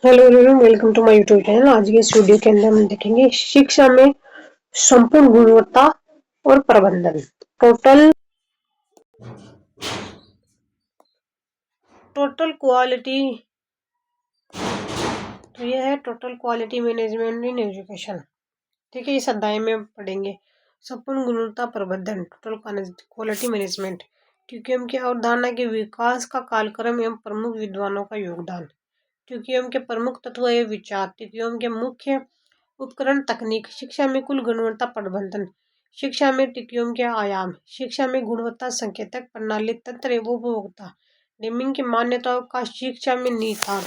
Hello everyone, welcome to my YouTube channel. आज के इस वीडियो के अंदर हम देखेंगे शिक्षा में संपूर्ण गुणवत्ता और प्रबंधन। टोटल क्वालिटी, तो यह है total quality management in education. ठीक है, इस अध्याय में पढ़ेंगे संपूर्ण गुणवत्ता प्रबंधन, टोटल क्वालिटी मैनेजमेंट, TQM की अवधारणा के विकास का कालक्रम एवं प्रमुख विद्वानों का योगदान, TQM के प्रमुख तत्व एवं विचार, TQM के मुख्य उपकरण, तकनीक, शिक्षा में कुल गुणवत्ता प्रबंधन, शिक्षा में TQM के आयाम, शिक्षा में गुणवत्ता संकेतक प्रणाली, तंत्र एवं उपभोक्ता, डेमिंग की मान्यताओं का शिक्षा में निहितार्थ।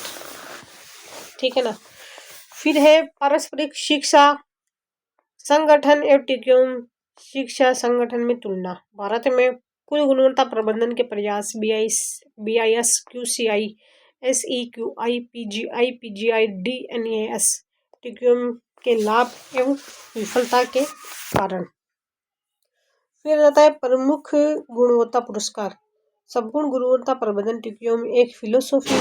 ठीक है ना। फिर है पारस्परिक शिक्षा संगठन एवं TQM शिक्षा संगठन में तुलना। भारत में कुल गुणवत्ता प्रबंधन के प्रयास BIS, QCI, SEQI, PGI, PGI, DNAS, TQM के लाभ एवं विफलता के कारण। फिर आता है प्रमुख गुणवत्ता पुरस्कार। संपूर्ण गुणवत्ता प्रबंधन TQM एक फिलोसॉफी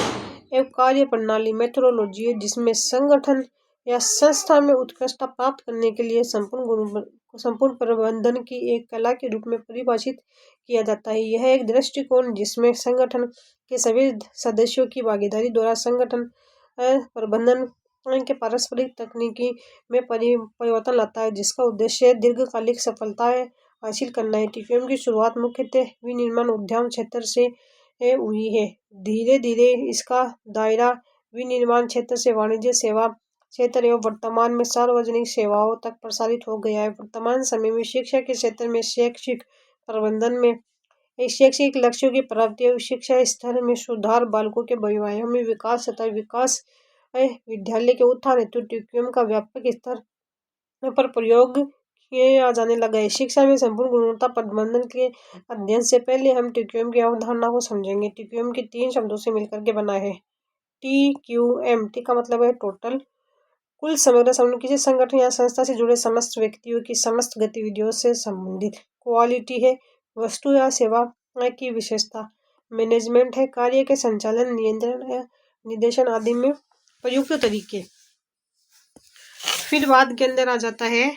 एवं कार्य प्रणाली मेथोडोलॉजी है जिसमें संगठन या संस्था में उत्कृष्टता प्राप्त करने के लिए संपूर्ण प्रबंधन की एक कला के रूप में परिभाषित किया जाता है। यह एक दृष्टिकोण जिसमें संगठन के सभी सदस्यों की भागीदारी द्वारा संगठन प्रबंधन के पारस्परिक तकनीकी में परिवर्तन लाता है, जिसका उद्देश्य दीर्घकालिक सफलताएं हासिल करना है। TQM की शुरुआत मुख्यतः विनिर्माण उद्यम क्षेत्र से हुई है। धीरे धीरे इसका दायरा विनिर्माण क्षेत्र से वाणिज्य सेवा क्षेत्र एवं वर्तमान में सार्वजनिक सेवाओं तक प्रसारित हो गया है। वर्तमान समय में शिक्षा के क्षेत्र में शैक्षिक प्रबंधन में शैक्षिक लक्ष्यों की प्राप्ति एवं शिक्षा स्तर में सुधार, बालकों के बहुआयामी में विकास तथा विकास विद्यालय के उत्थान हेतु TQM का व्यापक स्तर पर प्रयोग किया जाने लगा है। शिक्षा में संपूर्ण गुणवत्ता प्रबंधन के अध्ययन से पहले हम TQM की अवधारणा को समझेंगे। TQM के 3 शब्दों से मिलकर के बना है। TQM, T का मतलब है टोटल, कुल समग्र समूह, किसी संगठन या संस्था से जुड़े समस्त व्यक्तियों की समस्त गतिविधियों से संबंधित। क्वालिटी है वस्तु या सेवा की विशेषता। मैनेजमेंट है कार्य के संचालन, नियंत्रण या निर्देशन आदि में प्रयुक्त तरीके। फिर बाद के अंदर आ जाता है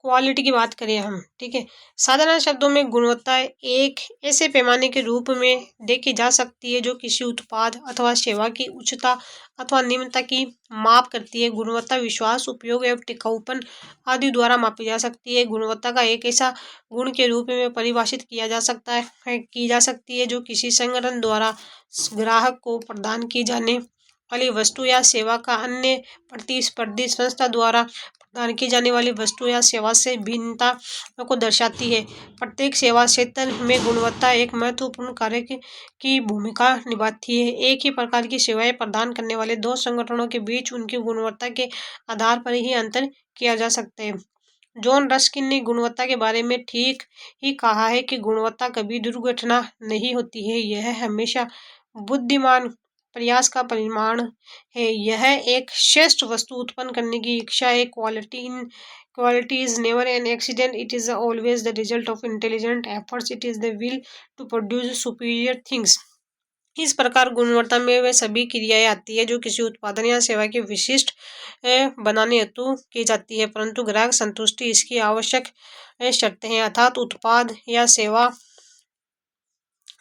क्वालिटी की बात करें हम। ठीक है, साधारण शब्दों में गुणवत्ता एक ऐसे पैमाने के रूप में देखी जा सकती है जो किसी उत्पाद अथवा सेवा की उच्चता अथवा निम्नता की माप करती है। गुणवत्ता विश्वास, उपयोग एवं टिकाऊपन आदि द्वारा मापी जा सकती है। गुणवत्ता का एक ऐसा गुण के रूप में परिभाषित किया जा सकती है जो किसी संगठन द्वारा ग्राहक को प्रदान की जाने वाली वस्तु या सेवा का अन्य प्रतिस्पर्धी संस्था द्वारा प्रदान की जाने वाली वस्तु या सेवा से भिन्नता को दर्शाती है। प्रत्येक सेवा क्षेत्र में गुणवत्ता एक महत्वपूर्ण कार्य की भूमिका निभाती है। एक ही प्रकार की सेवाएं प्रदान करने वाले दो संगठनों के बीच उनकी गुणवत्ता के आधार पर ही अंतर किया जा सकता है। जॉन रस्किन ने गुणवत्ता के बारे में ठीक ही कहा है कि गुणवत्ता कभी दुर्घटना नहीं होती है, यह हमेशा बुद्धिमान प्रयास का परिमाण है। यह एक श्रेष्ठ वस्तु उत्पन्न करने की इच्छा है। Quality is never an accident, it is always the result of intelligent efforts, it is the will to produce superior things. इस प्रकार गुणवत्ता में वे सभी क्रियाएं आती है जो किसी उत्पादन या सेवा के विशिष्ट बनाने हेतु की जाती है, परंतु ग्राहक संतुष्टि इसकी आवश्यक शर्तें हैं। अर्थात उत्पाद या सेवा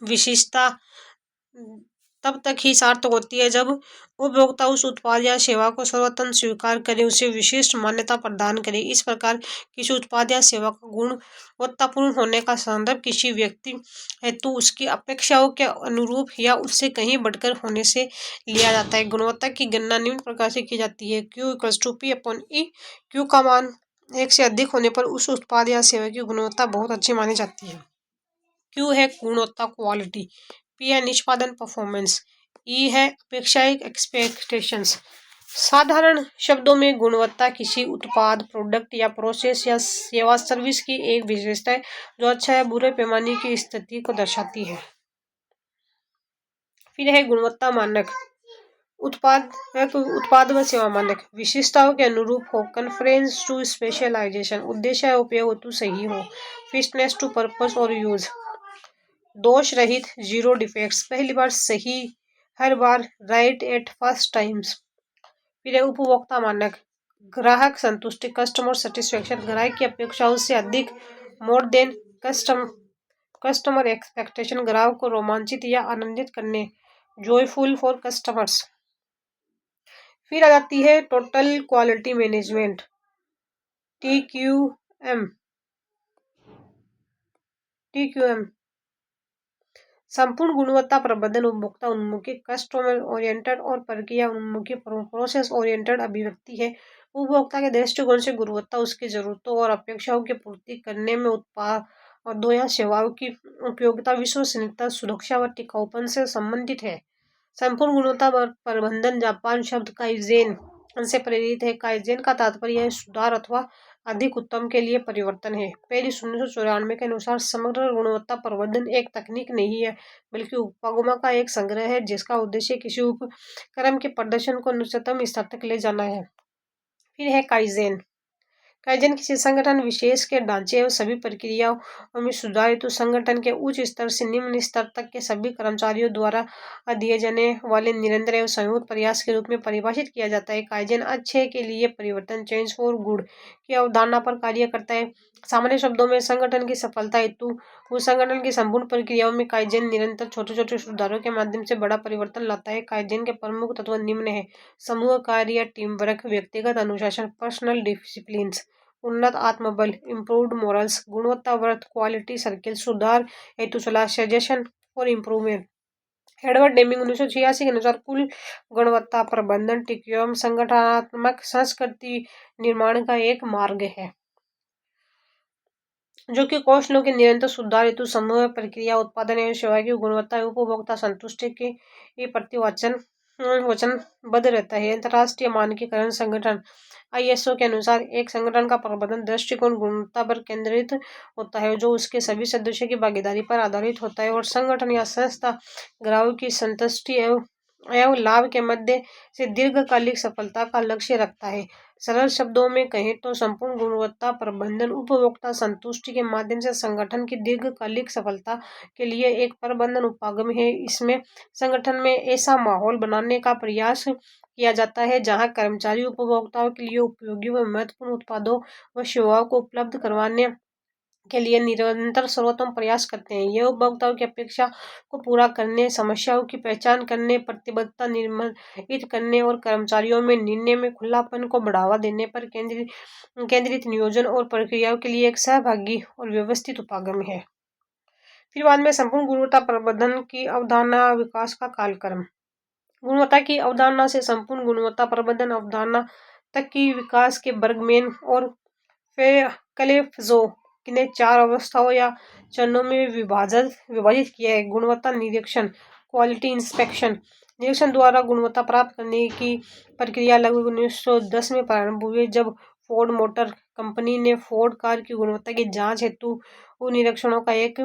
विशिष्टता तब तक ही सार्थक होती है जब उपभोक्ता उस उत्पाद या सेवा को सर्वोत्तम स्वीकार करे, उसे विशिष्ट मान्यता प्रदान करे। इस प्रकार किसी उत्पाद या सेवा का गुणवत्तापूर्ण होने का संदर्भ किसी व्यक्ति हेतु उसकी अपेक्षाओं के अनुरूप या उससे कहीं बढ़कर होने से लिया जाता है। गुणवत्ता की गणना निम्न प्रकार से की जाती है। Q=P/E। Q का मान 1 से अधिक होने पर उस उत्पाद या सेवा की गुणवत्ता बहुत अच्छी मानी जाती है। Q है गुणवत्ता क्वालिटी, P है निष्पादन परफॉर्मेंस, E है अपेक्षाएं एक्सपेक्टेशंस। साधारण शब्दों में गुणवत्ता किसी उत्पाद, प्रोडक्ट या प्रोसेस या सेवा सर्विस की एक विशेषता है जो अच्छा या बुरे पैमाने की स्थिति को दर्शाती है। फिर है गुणवत्ता मानक। उत्पाद व सेवा मानक विशिष्टताओं के अनुरूप हो, कन्फ्रेंस टू स्पेशलाइजेशन, उद्देश्य या उपयोग हेतु सही हो, फिटनेस टू पर्पस और यूज। दोष रहित, जीरो डिफेक्ट्स, पहली बार सही, हर बार, राइट एट फर्स्ट टाइम्स। फिर है उपभोक्ता मानक, ग्राहक संतुष्टि, कस्टमर सेटिस्फेक्शन, ग्राहक की अपेक्षाओं से अधिक, मोर देन कस्टमर एक्सपेक्टेशन, ग्राहक को रोमांचित या आनंदित करने, जॉयफुल फॉर कस्टमर्स। फिर आ जाती है टोटल क्वालिटी मैनेजमेंट, TQM। संपूर्ण गुणवत्ता प्रबंधन उपभोक्ता उन्मुखी, कस्टमर ओरिएंटेड और प्रक्रिया उन्मुखी, प्रोसेस ओरिएंटेड अभिव्यक्ति है। उपभोक्ता के दृष्टिकोण से गुणवत्ता उसकी जरूरतों और अपेक्षाओं की पूर्ति करने में उत्पादों या सेवाओं की उपयोगिता, विश्वसनीयता, सुरक्षा व टिकाऊपन से संबंधित है। संपूर्ण गुणवत्ता प्रबंधन जापान शब्द काइजेन से प्रेरित है। काइजेन का तात्पर्य है सुधार अथवा अधिक उत्तम के लिए परिवर्तन है। पेरिस 1994 के अनुसार समग्र गुणवत्ता प्रबंधन एक तकनीक नहीं है, बल्कि उपगमों का एक संग्रह है जिसका उद्देश्य किसी उपक्रम के प्रदर्शन को उच्चतम स्तर तक ले जाना है। फिर है काइजेन। काइजेन किसी संगठन विशेष के ढांचे एवं सभी प्रक्रियाओं में सुधार हेतु संगठन के उच्च स्तर से निम्न स्तर तक के सभी कर्मचारियों द्वारा दिए जाने वाले निरंतर एवं संयुक्त प्रयास के रूप में परिभाषित किया जाता है। काइजेन अच्छे के लिए परिवर्तन, चेंज फॉर गुड की अवधारणा पर कार्य करता है। सामान्य शब्दों में संगठन की सफलता हेतु उस संगठन की संपूर्ण प्रक्रियाओं में काइजेन निरंतर छोटे छोटे सुधारों के माध्यम से बड़ा परिवर्तन लाता है। काइजेन के प्रमुख तत्व निम्न है: समूह कार्य या टीम वर्क, व्यक्तिगत अनुशासन, पर्सनल डिसिप्लिन, उन्नत आत्मबल, इम्प्रूव्ड मोरल्स, गुणवत्तावर्ध, क्वालिटी सर्किल, सुधार हेतु सलाह, सजेशन और इम्प्रूवमेंट। एडवर्ड डेमिंग 1986 के अनुसार कुल गुणवत्ता प्रबंधन टीक्यूएम संगठनात्मक संस्कृति निर्माण का एक मार्ग है जो कि कौशलों के निरंतर सुधार हेतु समूह प्रक्रिया, उत्पादन एवं सेवा की गुणवत्ता एवं उपभोक्ता संतुष्टि के प्रति वचनबद्ध रहता है। अंतर्राष्ट्रीय मानकीकरण संगठन ISO के अनुसार एक संगठन का प्रबंधन दृष्टिकोण गुणवत्ता पर केंद्रित होता है जो उसके सभी सदस्यों की भागीदारी पर आधारित होता है और संगठन या संस्था ग्राहकों की संतुष्टि एवं लाभ के मध्य से दीर्घकालिक सफलता का लक्ष्य रखता है। सरल शब्दों में कहें तो संपूर्ण गुणवत्ता प्रबंधन उपभोक्ता संतुष्टि के माध्यम से संगठन की दीर्घकालिक सफलता के लिए एक प्रबंधन उपागम है। इसमें संगठन में ऐसा माहौल बनाने का प्रयास किया जाता है जहां कर्मचारी उपभोक्ताओं के लिए उपयोगी व महत्वपूर्ण उत्पादों व सेवाओं को उपलब्ध करवाने के लिए निरंतर सर्वोत्तम प्रयास करते हैं। यह उपभोक्ताओं की अपेक्षा को पूरा करने, समस्याओं की पहचान करने, प्रतिबद्धता निर्मित करने और कर्मचारियों में निर्णय में खुलापन को बढ़ावा देने पर केंद्रित नियोजन और प्रक्रियाओं के लिए एक सहभागी और व्यवस्थित उपागम है। फिर बाद में संपूर्ण गुणवत्ता प्रबंधन की अवधारणा विकास का कालक्रम। गुणवत्ता की अवधारणा से संपूर्ण गुणवत्ता प्रबंधन अवधारणा तक की विकास के बर्गमैन और क्लेफ्जो ने 4 अवस्थाओं या चरणों में विभाजित किया है। गुणवत्ता निरीक्षण, क्वालिटी इंस्पेक्शन। निरीक्षण द्वारा गुणवत्ता प्राप्त करने की प्रक्रिया लगभग 1910 में प्रारंभ हुई जब फोर्ड मोटर कंपनी ने फोर्ड कार की गुणवत्ता की जांच हेतु निरीक्षणों का एक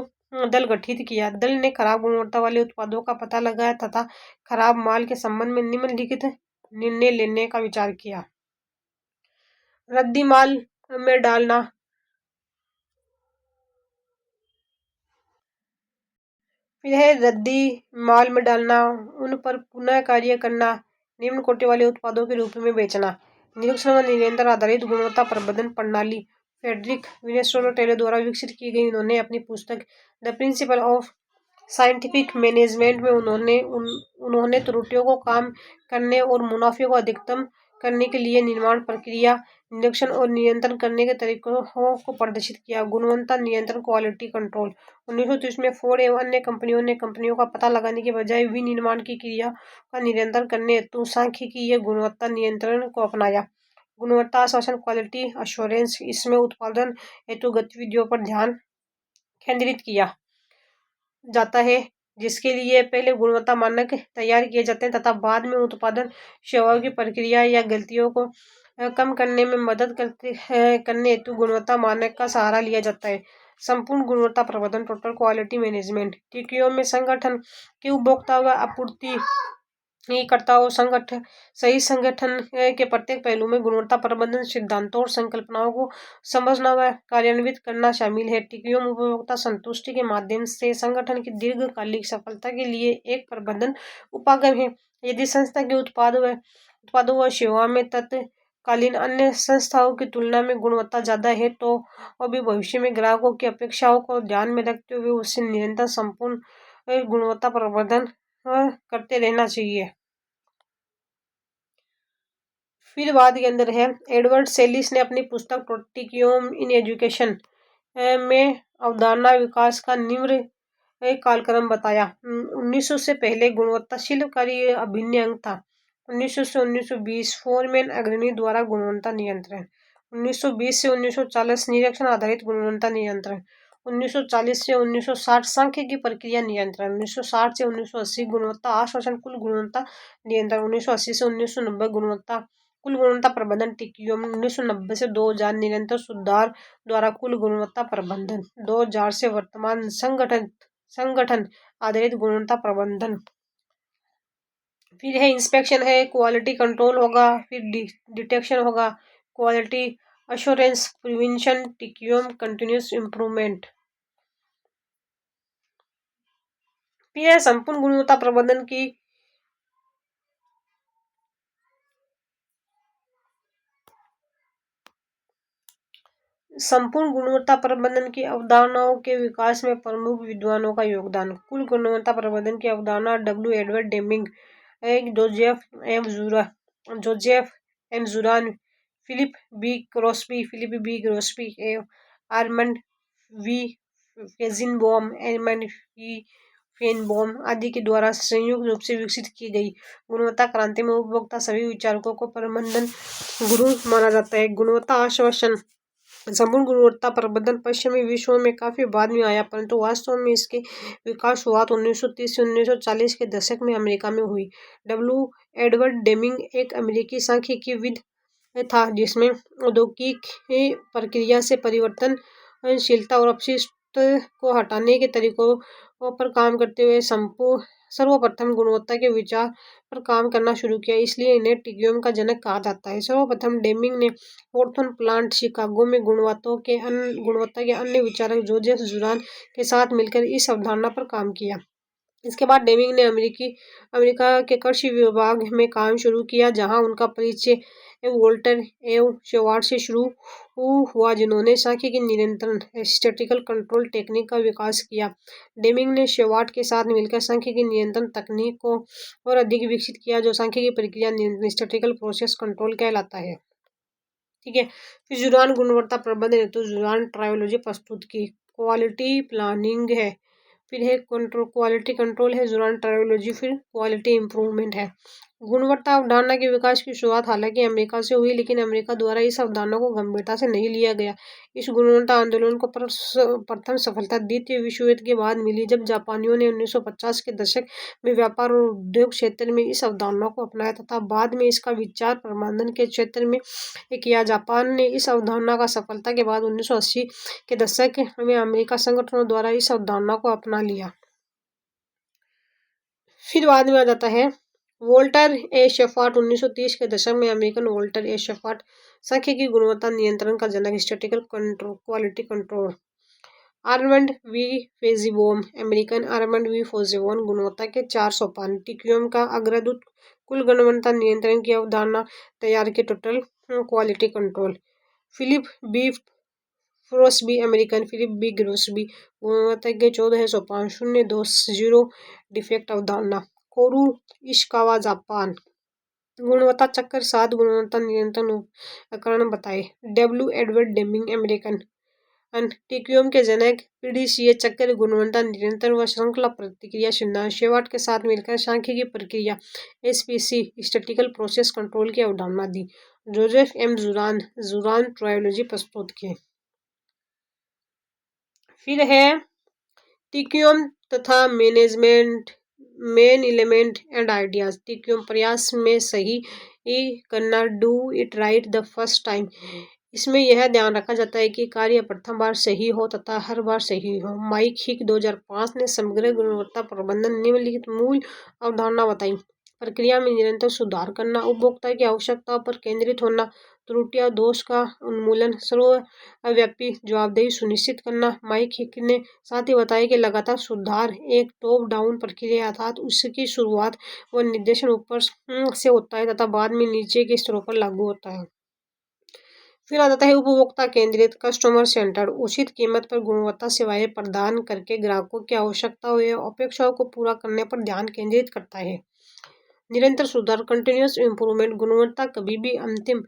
दल गठित किया। दल ने खराब गुणवत्ता वाले उत्पादों का पता लगाया तथा खराब माल के संबंध में निम्नलिखित निर्णय लेने का विचार किया: रद्दी माल में डालना, फिर है रद्दी माल में डालना, उन पर पुनः कार्य करना, निम्न कोटि वाले उत्पादों के रूप में बेचना। निरीक्षण व निरंतर आधारित गुणवत्ता प्रबंधन प्रणाली फ्रेडरिक विनेस्टोलो द्वारा विकसित की गई। उन्होंने अपनी पुस्तक the principle of scientific management में उन्होंने त्रुटियों को कम करने और मुनाफे को अधिकतम करने के लिए निर्माण प्रक्रिया, निरीक्षण और नियंत्रण करने के तरीकों को प्रदर्शित किया। गुणवत्ता नियंत्रण, क्वालिटी कंट्रोल। 1930 में फोर्ड एवं अन्य कंपनियों का पता लगाने के बजाय विनिर्माण की क्रिया का नियंत्रण करने हेतु सांख्यिकीय गुणवत्ता नियंत्रण को अपनाया। गुणवत्ता आश्वासन, क्वालिटी अश्योरेंस, इसमें उत्पादन हेतु गतिविधियों पर ध्यान केंद्रित किया जाता है जिसके लिए पहले गुणवत्ता मानक तैयार किए जाते हैं तथा बाद में उत्पादन सेवाओं की प्रक्रिया या गलतियों को कम करने में मदद करने हेतु गुणवत्ता मानक का सहारा लिया जाता है। संपूर्ण गुणवत्ता प्रबंधन टोटल क्वालिटी मैनेजमेंट TQM में संगठन के उपभोक्ता व आपूर्ति ही करता हो। संगठन सही संगठन के प्रत्येक पहलू में गुणवत्ता प्रबंधन सिद्धांतों और संकल्पनाओं को समझना व कार्यान्वित करना शामिल है। टीक्यूएम उपभोक्ता संतुष्टि के माध्यम से संगठन की दीर्घकालिक सफलता के लिए एक प्रबंधन उपागम है। यदि संस्था के उत्पादों व सेवा में तत्कालीन अन्य संस्थाओं की तुलना में गुणवत्ता ज्यादा है तो अभी भविष्य में ग्राहकों की अपेक्षाओं को ध्यान में रखते हुए उससे निरंतर संपूर्ण गुणवत्ता प्रबंधन करते रहना चाहिए। फिर बाद के अंदर है एडवर्ड सेलिस ने अपनी पुस्तक टीक्यूएम इन एजुकेशन में अवधारणा विकास का निम्न एक कालक्रम बताया। 1900 से पहले गुणवत्ताशील कार्य अभिन्न अंग था। 1900 से 1920 फोरमैन अग्रणी द्वारा गुणवत्ता नियंत्रण। 1920 से 1940 निरीक्षण आधारित गुणवत्ता नियंत्रण। 1940 से 1960 सांख्यिकी प्रक्रिया नियंत्रण। 1960 से 1980 गुणवत्ता आश्वासन कुल गुणवत्ता नियंत्रण। 1980 से 1990 कुल गुणवत्ता प्रबंधन टीक्यूएम। 1990 से 2000 निरंतर सुधार द्वारा कुल गुणवत्ता प्रबंधन। 2000 से वर्तमान संगठन आधारित गुणवत्ता प्रबंधन। फिर है इंस्पेक्शन है, क्वालिटी कंट्रोल होगा, फिर डिटेक्शन होगा, quality assurance, prevention, TQM continuous improvement. फिर है संपूर्ण गुणवत्ता प्रबंधन की संपूर्ण गुणवत्ता प्रबंधन की अवधारणाओं के विकास में प्रमुख विद्वानों का योगदान। कुल गुणवत्ता प्रबंधन की अवधारणा W Edward Deming, Joseph M Juran, Philip B Crosby, Armand V Feigenbaum, Edmund E Fenbaum आदि के द्वारा संयुक्त रूप से विकसित की गई गुणवत्ता क्रांति में उपभोक्ता सभी विचारकों को प्रबंधन गुरु माना जाता है। गुणवत्ता आश्वासन संपूर्ण गुणवत्ता प्रबंधन पश्चिमी विश्व में काफी बाद में आया, परंतु वास्तव में इसके विकास शुरुआत 1930 से 1940 के दशक में अमेरिका में हुई। डब्ल्यू एडवर्ड डेमिंग एक अमेरिकी सांख्यिकीविद था जिसमें औद्योगिक प्रक्रिया से परिवर्तनशीलता और अपशिष्ट को हटाने के तरीकों पर काम करते हुए सर्वप्रथम गुणवत्ता के विचार पर काम करना शुरू किया, इसलिए इन्हें टीक्यूएम का जनक कहा जाता है। सर्वप्रथम डेमिंग ने हॉथॉर्न प्लांट शिकागो में गुणवत्ता के अन्य विचारक जोसेफ जुरान के साथ मिलकर इस अवधारणा पर काम किया। इसके बाद डेमिंग ने अमेरिका के कृषि विभाग में काम शुरू किया, जहां उनका परिचय वोल्टर शेवार्ड से शुरू हुआ, जिन्होंने सांख्यिकी नियंत्रण स्टैटिस्टिकल कंट्रोल टेक्निक का विकास किया। डेमिंग ने शेवार्ड के साथ मिलकर सांख्यिकी नियंत्रण तकनीक को और अधिक विकसित किया, जो सांख्यिकी प्रक्रिया नियंत्रण स्टैटिस्टिकल प्रोसेस कंट्रोल कहलाता है। ठीक है, फिर जुरान गुणवत्ता प्रबंधन हेतु जुरान ट्रायोलॉजी प्रस्तुत की। क्वालिटी प्लानिंग है, फिर है क्वालिटी कंट्रोल है, जुरान ट्रायोलॉजी, फिर क्वालिटी इंप्रूवमेंट है। गुणवत्ता अवधारणा के विकास की शुरुआत हालांकि अमेरिका से हुई, लेकिन अमेरिका द्वारा इस अवधारणा को गंभीरता से नहीं लिया गया। इस गुणवत्ता आंदोलन को प्रथम सफलता द्वितीय विश्व युद्ध के बाद मिली, जब जापानियों ने 1950 के दशक में व्यापार और उद्योग क्षेत्र में इस अवधारणा को अपनाया तथा बाद में इसका विचार प्रबंधन के क्षेत्र में किया। जापान ने इस अवधारणा का सफलता के बाद 1980 के दशक में अमेरिका संगठनों द्वारा इस अवधारणा को अपना लिया। फिर बाद में आ जाता है वोल्टर ए शेफार्ड। 1930 के दशक में अमेरिकन वोल्टर ए शेफार्ड सांख्यिकी गुणवत्ता नियंत्रण का जनक, statistical control, quality control. Armand V Feigenbaum, American Armand V Feigenbaum गुणवत्ता के 4 सोपान टीक्यूएम का अग्रदूत, कुल गुणवत्ता नियंत्रण की अवधारणा तैयार की, total quality control. Philip B Crosby, American Philip B Crosby गुणवत्ता के 14 सोपान, 0 दोष, 0 डिफेक्ट अवधारणा। कोरू इशिकावा, जापान गुणवत्ता चक्र 7 गुणवत्ता नियंत्रण उपकरण बताए। W Edward Deming, American TQM के जनक, पीडीसीए चक्र, गुणवत्ता नियंत्रण व श्रृंखला प्रतिक्रिया सिद्धांत। शेवार्ड के साथ मिलकर सांख्यिकी प्रक्रिया एसपीसी स्टैटिस्टिकल प्रोसेस कंट्रोल की अवधारणा दी। जोसेफ एम जुरान ट्रायोलॉजी प्रस्तुत की। फिर है टीक्यूएम तथा management, main element and ideas. TQM प्रयास में सही करना, do it right the first time. इसमें यह ध्यान रखा जाता है कि कार्य प्रथम बार सही हो तथा हर बार सही हो। माइक हिक 2005 ने समग्र गुणवत्ता प्रबंधन निम्नलिखित मूल अवधारणा बताई। प्रक्रिया में निरंतर सुधार करना, उपभोक्ता की आवश्यकताओं पर केंद्रित होना, त्रुटियां दोष का उन्मूलन, सर्वव्यापी जवाबदेही सुनिश्चित करना। माइक हिक ने साथ ही बताया कि लगातार सुधार एक टॉप डाउन प्रक्रिया अर्थात उसकी शुरुआत व निर्देशन ऊपर से होता है तथा बाद में नीचे के स्तरों पर लागू होता है। फिर आ जाता है उपभोक्ता केंद्रित, कस्टमर सेंटर्ड, उचित कीमत पर गुणवत्ता सेवाएं प्रदान करके ग्राहकों की आवश्यकताओं या अपेक्षाओं को पूरा करने पर ध्यान केंद्रित करता है। निरंतर सुधार, कंटिन्यूअस इम्प्रूवमेंट, गुणवत्ता कभी भी अंतिम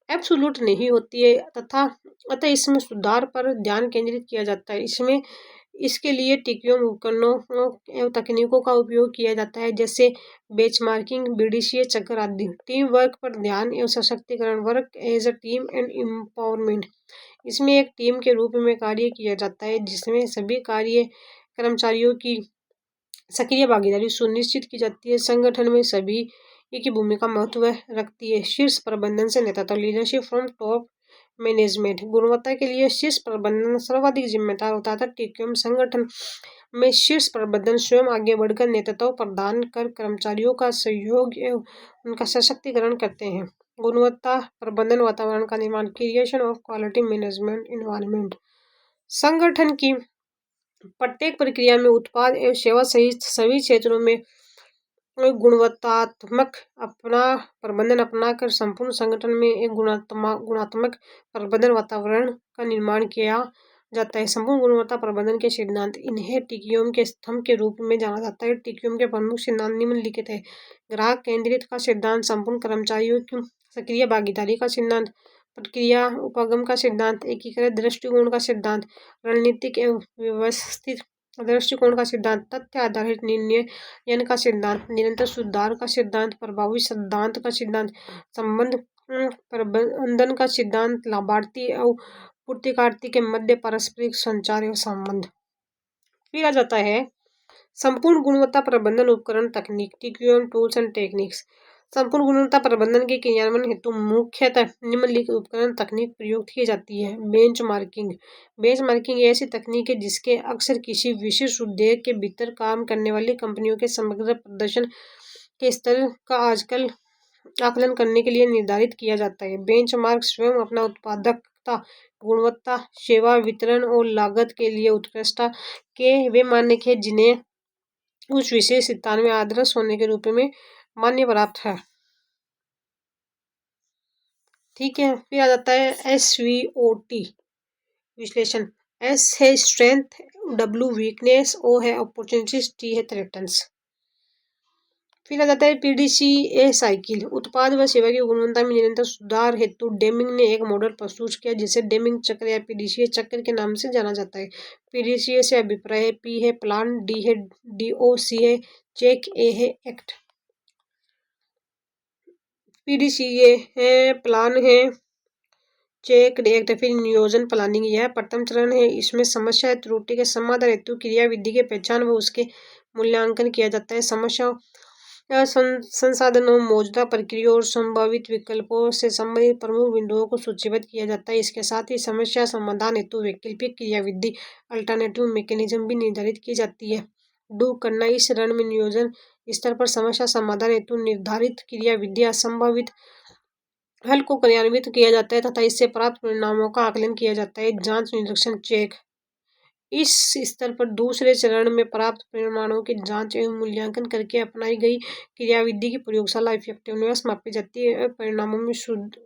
एब्सोल्यूट नहीं होती है तथा अतः इसमें सुधार पर ध्यान केंद्रित किया जाता है। इसके लिए टिकियों उपकरणों एवं तकनीकों का उपयोग किया जाता है जैसे बेंचमार्किंग, बीडीसीए चक्र आदि। टीम वर्क पर ध्यान एवं सशक्तिकरण, work as a team and empowerment, इसमें एक टीम के रूप में कार्य किया जाता है जिसमें सभी कार्य कर्मचारियों की सक्रिय भागीदारी सुनिश्चित की जाती है। संगठन में सभी की भूमिका महत्व रखती है। शीर्ष प्रबंधन से नेतृत्व, लीडरशिप फ्रॉम टॉप मैनेजमेंट, गुणवत्ता के लिए शीर्ष प्रबंधन सर्वाधिक जिम्मेदार होता था। टीक्यूएम संगठन में शीर्ष प्रबंधन स्वयं आगे बढ़कर नेतृत्व प्रदान कर कर्मचारियों का सहयोग एवं उनका सशक्तिकरण करते हैं। गुणवत्ता प्रबंधन वातावरण का निर्माण, creation of quality management environment, संगठन की प्रत्येक प्रक्रिया में उत्पाद एवं सेवा सहित सभी क्षेत्रों में गुणवत्तात्मक प्रबंधन अपनाकर संपूर्ण संगठन में एक गुणात्मक प्रबंधन वातावरण का निर्माण किया जाता है। संपूर्ण गुणवत्ता प्रबंधन के सिद्धांत, इन्हें टीक्यूएम के स्तंभ के रूप में जाना जाता है। टीक्यूएम के प्रमुख सिद्धांत निम्नलिखित है। ग्राहक केंद्रित का सिद्धांत, संपूर्ण कर्मचारियों की सक्रिय भागीदारी का सिद्धांत, प्रक्रिया उपागम का सिद्धांत, एकीकृत दृष्टिकोण का सिद्धांत, रणनीतिक एवं व्यवस्थित दृष्टिकोण का सिद्धांत, तथ्य आधारित निर्णय का सिद्धांत, निरंतर सुधार का सिद्धांत, प्रभावी सिद्धांत का सिद्धांत, संबंध प्रबंधन का सिद्धांत, लाभार्थी और पूर्तिकर्ता के मध्य पारस्परिक संचार एवं संबंध। फिर आ जाता है संपूर्ण गुणवत्ता प्रबंधन उपकरण तकनीक, टीक्यूएम टूल्स एंड टेक्निक्स। संपूर्ण गुणवत्ता प्रबंधन के क्रियान्वयन हेतु मुख्यतः निम्नलिखित उपकरण तकनीक प्रयुक्त की जाती है। बेंचमार्किंग, बेंचमार्किंग ऐसी तकनीक है जिसके अक्सर किसी विशेष उद्योग के भीतर काम करने वाली कंपनियों के समग्र प्रदर्शन के स्तर का आजकल आकलन करने के लिए निर्धारित किया जाता है। बेंचमार्क स्वयं अपना उत्पादकता, गुणवत्ता, सेवा वितरण और लागत के लिए उत्कृष्टता के वे मानक है जिन्हें उस विशेष स्थान में आदर्श होने के रूप में मान्य प्राप्त है। ठीक है, फिर आ जाता है SWOT विश्लेषण। S है स्ट्रेंथ, W वीकनेस, O है अपॉर्चुनिटीज, T है थ्रेटन्स। फिर आ जाता है PDCA साइकिल। उत्पाद व सेवा की गुणवत्ता में निरंतर सुधार हेतु डेमिंग ने एक मॉडल प्रस्तुत किया जिसे डेमिंग चक्र या PDCA चक्र के नाम से जाना जाता है। PDCA से अभिप्राय है, P है प्लान, D है DOC है चेक, A है एक्ट। PDCA है प्लान है, चेक एक्ट, फिर नियोजन प्लानिंग, यह प्रथम चरण है। इसमें समस्या त्रुटि के समाधान हेतु क्रियाविधि के पहचान व उसके मूल्यांकन किया जाता है। समस्या संसाधनों, मौजूदा प्रक्रियाओं और संभावित विकल्पों से संबंधित प्रमुख बिंदुओं को सूचीबद्ध किया जाता है। इसके साथ ही समस्या समाधान हेतु वैकल्पिक क्रियाविधि अल्टरनेटिव मैकेनिज्म भी निर्धारित की जाती है। डू करना, इस चरण में नियोजन स्तर पर समस्या समाधान हेतु निर्धारित क्रियाविधि संभावित हल को क्रियान्वित किया जाता है तथा इससे प्राप्त परिणामों का आकलन किया जाता है। जांच निरीक्षण चेक, इस स्तर पर दूसरे चरण में प्राप्त परिणामों की जांच एवं मूल्यांकन करके अपनाई गई क्रियाविधि की प्रयोगशाला इफेक्टिवनेस मापी जाती है। परिणामों में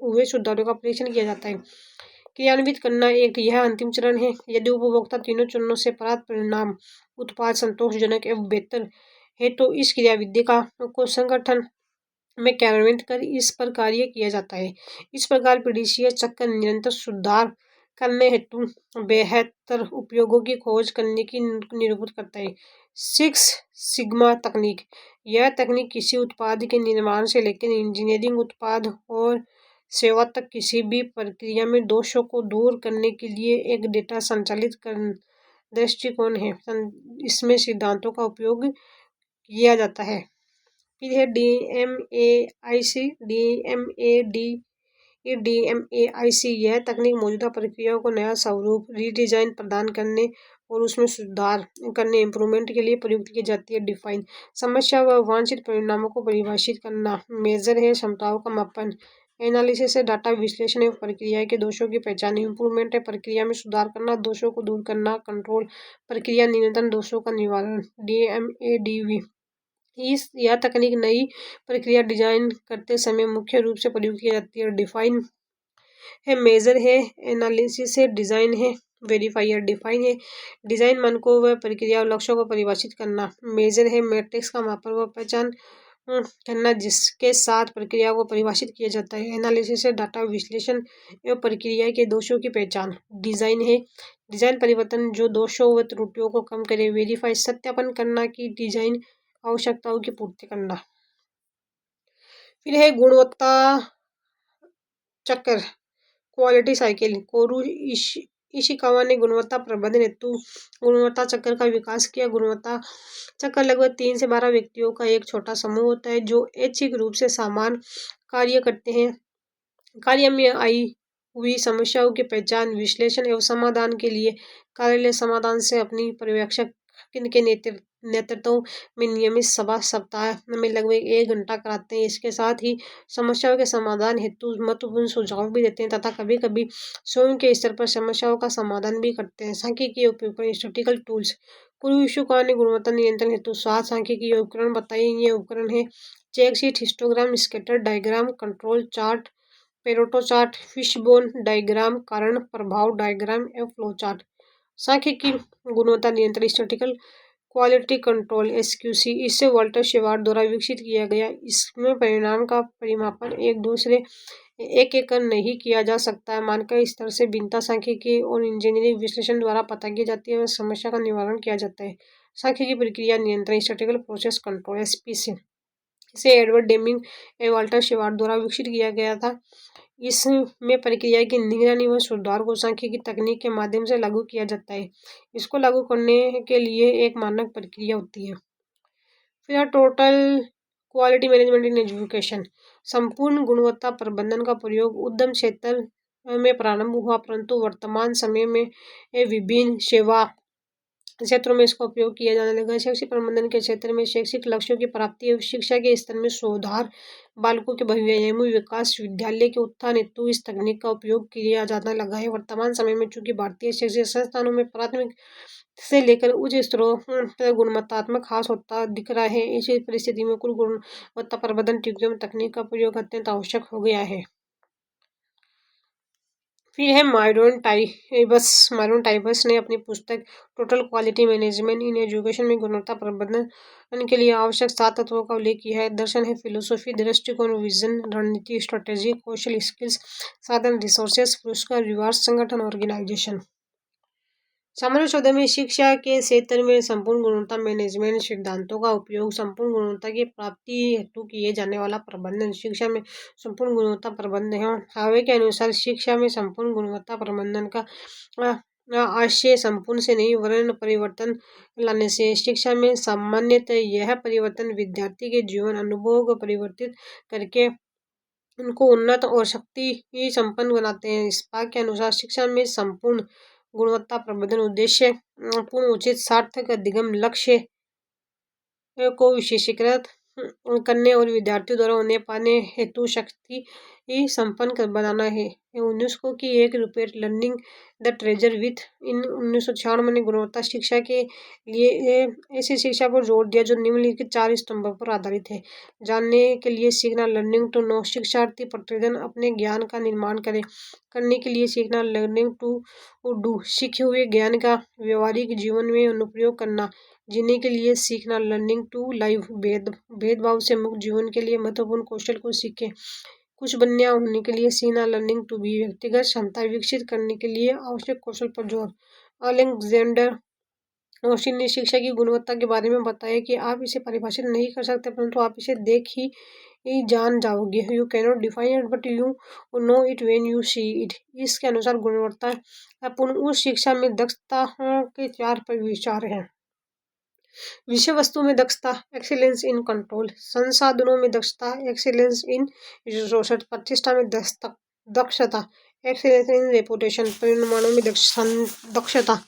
हुए सुधारों का परीक्षण किया जाता है। क्रियान्वित करना एक यह अंतिम चरण है। यदि उपभोक्ता तीनों चरणों से प्राप्त परिणाम उत्पाद संतोषजनक एवं बेहतर है तो इस क्रियाविधि को संगठन में कार्यान्वित कर इस पर कार्य किया जाता है। इस प्रकार PDCA चक्र निरंतर सुधार करने हेतु बेहतर उपयोगों की खोज करने की निरूपित करता है। 6 सिग्मा तकनीक, यह तकनीक किसी उत्पाद के निर्माण से लेकर इंजीनियरिंग उत्पाद और सेवा तक किसी भी प्रक्रिया में दोषों को दूर करने के लिए एक डेटा संचालित दृष्टिकोण है। इसमें सिद्धांतों का उपयोग किया जाता है। फिर है DMAIC, यह तकनीक मौजूदा प्रक्रियाओं को नया स्वरूप, रीडिजाइन प्रदान करने और उसमें सुधार करने इम्प्रूवमेंट के लिए प्रयुक्त की जाती है। डिफाइन समस्या व वांछित परिणामों को परिभाषित करना। मेजर है क्षमताओं का मापन। एनालिसिस है डाटा विश्लेषण एवं प्रक्रिया के दोषों की पहचान। इम्प्रूवमेंट है प्रक्रिया में सुधार करना, दोषों को दूर करना। कंट्रोल प्रक्रिया नियंत्रण, दोषों का निवारण। DMADV यह तकनीक नई प्रक्रिया डिजाइन करते समय मुख्य रूप से प्रयुक्त की जाती है। डिफाइन है मेजर है, एनालिसिस है डिजाइन है, वेरीफायर। डिफाइन है डिजाइन मानकों व प्रक्रिया और लक्ष्यों को परिभाषित करना। मेजर है मैट्रिक्स का मापन व पहचान करना जिसके साथ प्रक्रिया को परिभाषित किया जाता है। एनालिसिस है डाटा विश्लेषण एवं प्रक्रिया के दोषों की पहचान। डिजाइन है डिजाइन परिवर्तन जो दोषों व त्रुटियों को कम करे। वेरीफाई सत्यापन करना कि डिजाइन आवश्यकताओं की पूर्ति करना। फिर है गुणवत्ता चक्र, क्वालिटी साइकिल। कोरू इशिकावा ने गुणवत्ता प्रबंधन हेतु गुणवत्ता चक्र का विकास किया। गुणवत्ता चक्र लगभग 3 से 12 व्यक्तियों का एक छोटा समूह होता है जो ऐच्छिक रूप से समान कार्य करते हैं। कार्य में आई हुई समस्याओं की पहचान, विश्लेषण एवं समाधान के लिए कार्यालय समाधान से अपनी पर्यवेक्षक के नेतृत्व में नियमित सभा सप्ताह में लगभग 1 घंटा कराते हैं। इसके साथ ही समस्याओं के समाधान हेतु महत्वपूर्ण सुझाव भी देते हैं तथा कभी कभी स्वयं के स्तर पर समस्याओं का समाधान भी करते हैं। सांख्यिकीय उपकरण, स्टैटिस्टिकल टूल्स। कुल विश्वकों ने गुणवत्ता नियंत्रण हेतु 7 सांख्यिकीय उपकरण बताए। ये उपकरण है check sheet, histogram, scatter diagram, control chart, Pareto chart, fishbone diagram, कारण प्रभाव डायग्राम एवं फ्लो चार्ट। सांख्यिकी गुणवत्ता नियंत्रण, स्टैटिस्टिकल क्वालिटी कंट्रोल SQC, इससे वॉल्टर शेवार्ड द्वारा विकसित किया गया। इसमें परिणाम का परिमापन एक कर नहीं किया जा सकता है। मानक स्तर से भिन्नता सांख्यिकी और इंजीनियरिंग विश्लेषण द्वारा पता की जाती है और समस्या का निवारण किया जाता है। सांख्यिकी प्रक्रिया नियंत्रण, स्टैटिस्टिकल प्रोसेस कंट्रोल SPC, इसे एडवर्ड डेमिंग एवं वॉल्टर शेवार्ड द्वारा विकसित किया गया था। इसमें प्रक्रिया की निगरानी व सुधार को सांख्यिकी तकनीक के माध्यम से लागू किया जाता है। इसको लागू करने के लिए एक मानक प्रक्रिया होती है। फिर total quality management in education. संपूर्ण गुणवत्ता प्रबंधन का प्रयोग उद्यम क्षेत्र में प्रारंभ हुआ परंतु वर्तमान समय में विभिन्न सेवा क्षेत्रों में इसका उपयोग किया जाने लगा। शैक्षिक प्रबंधन के क्षेत्र में शैक्षिक लक्ष्यों की प्राप्ति एवं शिक्षा के स्तर में सुधार, बालकों के बहुआयामी विकास, विद्यालय के उत्थान हेतु इस तकनीक का उपयोग किया जाने लगा है। वर्तमान समय में चूंकि भारतीय शैक्षिक संस्थानों में प्राथमिक से लेकर उच्च स्तरों पर गुणवत्तात्मक हास होता दिख रहा है, इसी परिस्थिति में कुल गुणवत्ता प्रबंधन तकनीक का प्रयोग अत्यंत आवश्यक हो गया है। फिर है मायरोन टाइबस ने अपनी पुस्तक total quality management in education में गुणवत्ता प्रबंधन के लिए आवश्यक 7 तत्वों का उल्लेख किया है। दर्शन है फिलोसॉफी, दृष्टिकोण, विजन, रणनीति, स्ट्रेटेजी, कौशल, स्किल्स, साधन, रिसोर्सेस, पुरस्कार, रिवार्ड, संगठन, ऑर्गेनाइजेशन। सामान्य शब्दों में शिक्षा के क्षेत्र में संपूर्ण गुणवत्ता मैनेजमेंट सिद्धांतों का उपयोग संपूर्ण गुणवत्ता की प्राप्ति हेतु किए जाने वाला प्रबंधन। शिक्षा में संपूर्ण गुणवत्ता प्रबंधन हावे के अनुसार शिक्षा में संपूर्ण गुणवत्ता प्रबंधन का आशय संपूर्ण से नहीं वर्ण परिवर्तन लाने से। शिक्षा में सामान्यतः यह परिवर्तन विद्यार्थी के जीवन अनुभव को परिवर्तित करके उनको उन्नत और शक्ति संपन्न बनाते हैं। इस पाठ के अनुसार शिक्षा में संपूर्ण गुणवत्ता प्रबंधन उद्देश्य पूर्ण, उचित, सार्थक, अधिगम लक्ष्य को विशेषीकृत करने और विद्यार्थियों द्वारा उन्हें पाने हेतु शक्ति संपन्न बनाना है। यूनेस्को की एक report learning the treasure with इन 1996 ने गुणवत्ता शिक्षा के लिए ऐसी शिक्षा पर जोर दिया जो निम्नलिखित 4 स्तंभों पर आधारित है। जानने के लिए सीखना, लर्निंग टू नो, शिक्षार्थी प्रतिदिन अपने ज्ञान का निर्माण करें। करने के लिए सीखना, लर्निंग टू डू, सीखे हुए ज्ञान का व्यवहारिक जीवन में अनुप्रयोग करना। जीने के लिए सीखना, लर्निंग टू लाइव, भेदभाव से मुक्त जीवन के लिए महत्वपूर्ण कौशल को सीखें। कुछ बन्या होने के लिए सीखना, लर्निंग टू बी, व्यक्तिगत क्षमता विकसित करने के लिए आवश्यक कौशल पर जोर। अलेक्जेंडर ओशिन ने शिक्षा की गुणवत्ता के बारे में बताया कि आप इसे परिभाषित नहीं कर सकते परंतु आप इसे देख ही जान जाओगे। You cannot define it but you know it when you see it. इसके अनुसार गुणवत्ता पूर्ण उस शिक्षा में दक्षता के 4 विचार हैं। विषय वस्तु में दक्षता, एक्सीलेंस इन कंट्रोल, संसाधनों में दक्षता, एक्सीलेंस इन रिसोर्सेज, प्रतिष्ठा में दक्षता, एक्सीलेंस इन रेपुटेशन, परिमाणों में दक्षता,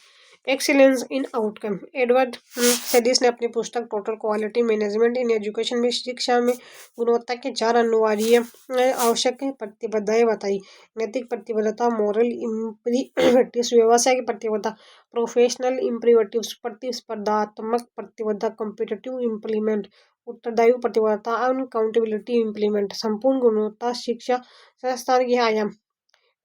एक्सीलेंस इन आउटकम। एडवर्ड सेडिस ने अपनी पुस्तक total quality management in education में शिक्षा में गुणवत्ता के 4 अनिवार्य आवश्यक प्रतिबद्धताएं बताई। नैतिक प्रतिबद्धता, मॉरल इम्परेटिव्स, व्यवसाय की प्रतिबद्धता, प्रोफेशनल इम्परेटिव्स, प्रतिस्पर्धात्मक प्रतिबद्धता, कॉम्पिटिटिव इम्प्लीमेंट, उत्तरदायी प्रतिबद्धता, अनकाउंटेबिलिटी इम्प्लीमेंट, संपूर्ण गुणवत्ता शिक्षा संस्थान के आयाम।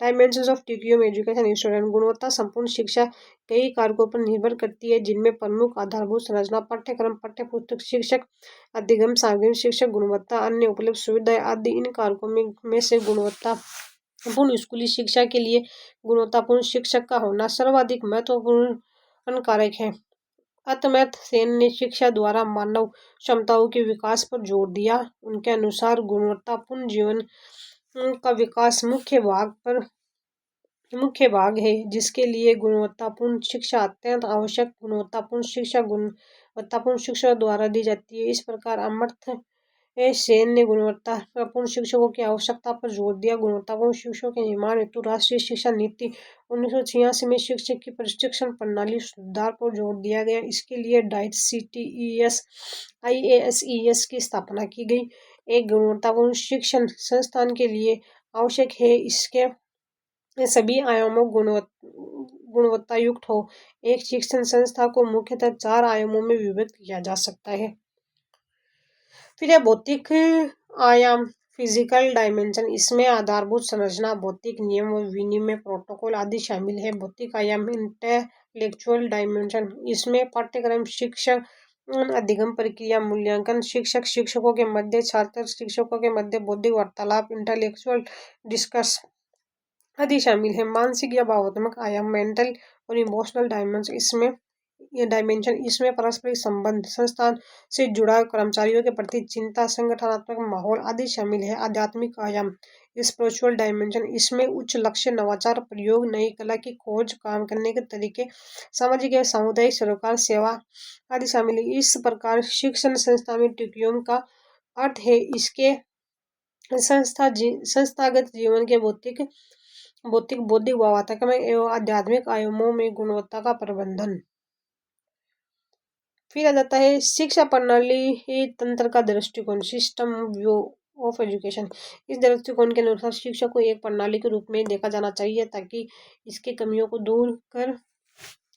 Dimensions of TQM education student. गुणवत्ता संपूर्ण शिक्षा कई कारकों पर निर्भर करती है, जिनमें प्रमुख आधारभूत संरचना, पाठ्यक्रम, पाठ्यपुस्तक, शिक्षक, अधिगम सामग्री, शिक्षक गुणवत्ता, अन्य उपलब्ध सुविधाएं आदि। इन कारकों में से गुणवत्ता पूर्ण स्कूली शिक्षा के लिए गुणवत्तापूर्ण शिक्षक का होना सर्वाधिक महत्वपूर्ण कारक है। अतमैथ सेन ने शिक्षा द्वारा मानव क्षमताओं के विकास पर जोर दिया। उनके अनुसार गुणवत्तापूर्ण जीवन का विकास मुख्य भाग है, जिसके लिए गुणवत्तापूर्ण शिक्षा अत्यंत आवश्यक। गुणवत्तापूर्ण शिक्षा द्वारा दी जाती है। इस प्रकार अमर्त्य सेन ने गुणवत्तापूर्ण शिक्षकों की आवश्यकता पर जोर दिया। गुणवत्तापूर्ण शिक्षकों के निर्माण हेतु राष्ट्रीय शिक्षा नीति 1986 में शिक्षक की प्रशिक्षण प्रणाली सुधार पर जोर दिया गया। इसके लिए डाइट CTES IASES की स्थापना की गई। एक गुणवत्तापूर्ण शिक्षण संस्थान के लिए आवश्यक है इसके सभी आयामों गुणवत्तायुक्त हो। एक शिक्षण संस्था को मुख्यतः 4 आयामों में विभक्त किया जा सकता है। फिर है भौतिक आयाम, फिजिकल डायमेंशन। इसमें आधारभूत संरचना, भौतिक नियम व विनिमय प्रोटोकॉल आदि शामिल है। भौतिक आयाम, इंटेलेक्चुअल डायमेंशन। इसमें पाठ्यक्रम, शिक्षक, अधिगम प्रक्रिया, मूल्यांकन, शिक्षक शिक्षकों के मध्य, छात्र शिक्षकों के मध्य बौद्धिक वार्तालाप, इंटेलेक्चुअल डिस्कस आदि शामिल है। मानसिक या भावनात्मक आयाम, मेंटल और इमोशनल डायमेंशन। इसमें पारस्परिक संबंध, संस्थान से जुड़ाव, कर्मचारियों के प्रति चिंता, संगठनात्मक माहौल आदि शामिल है। आध्यात्मिक आयाम, स्पिरिचुअल डायमेंशन। इसमें उच्च लक्ष्य, नवाचार, प्रयोग, नई कला की खोज, काम करने के तरीके, सामाजिक या सामुदायिक सरोकार, सेवा आदि शामिल है। इस प्रकार शिक्षण संस्था में टीक्यूएम का अर्थ है इसके संस्थागत जीवन के भौतिक, बौद्धिक, भावात्मक एवं आध्यात्मिक आयामों में गुणवत्ता का प्रबंधन। फिर आ जाता है शिक्षा प्रणाली तंत्र का दृष्टिकोण, सिस्टम व्यू ऑफ एजुकेशन। इस दृष्टिकोण के अनुसार शिक्षा को एक प्रणाली के रूप में देखा जाना चाहिए, ताकि इसके कमियों को दूर कर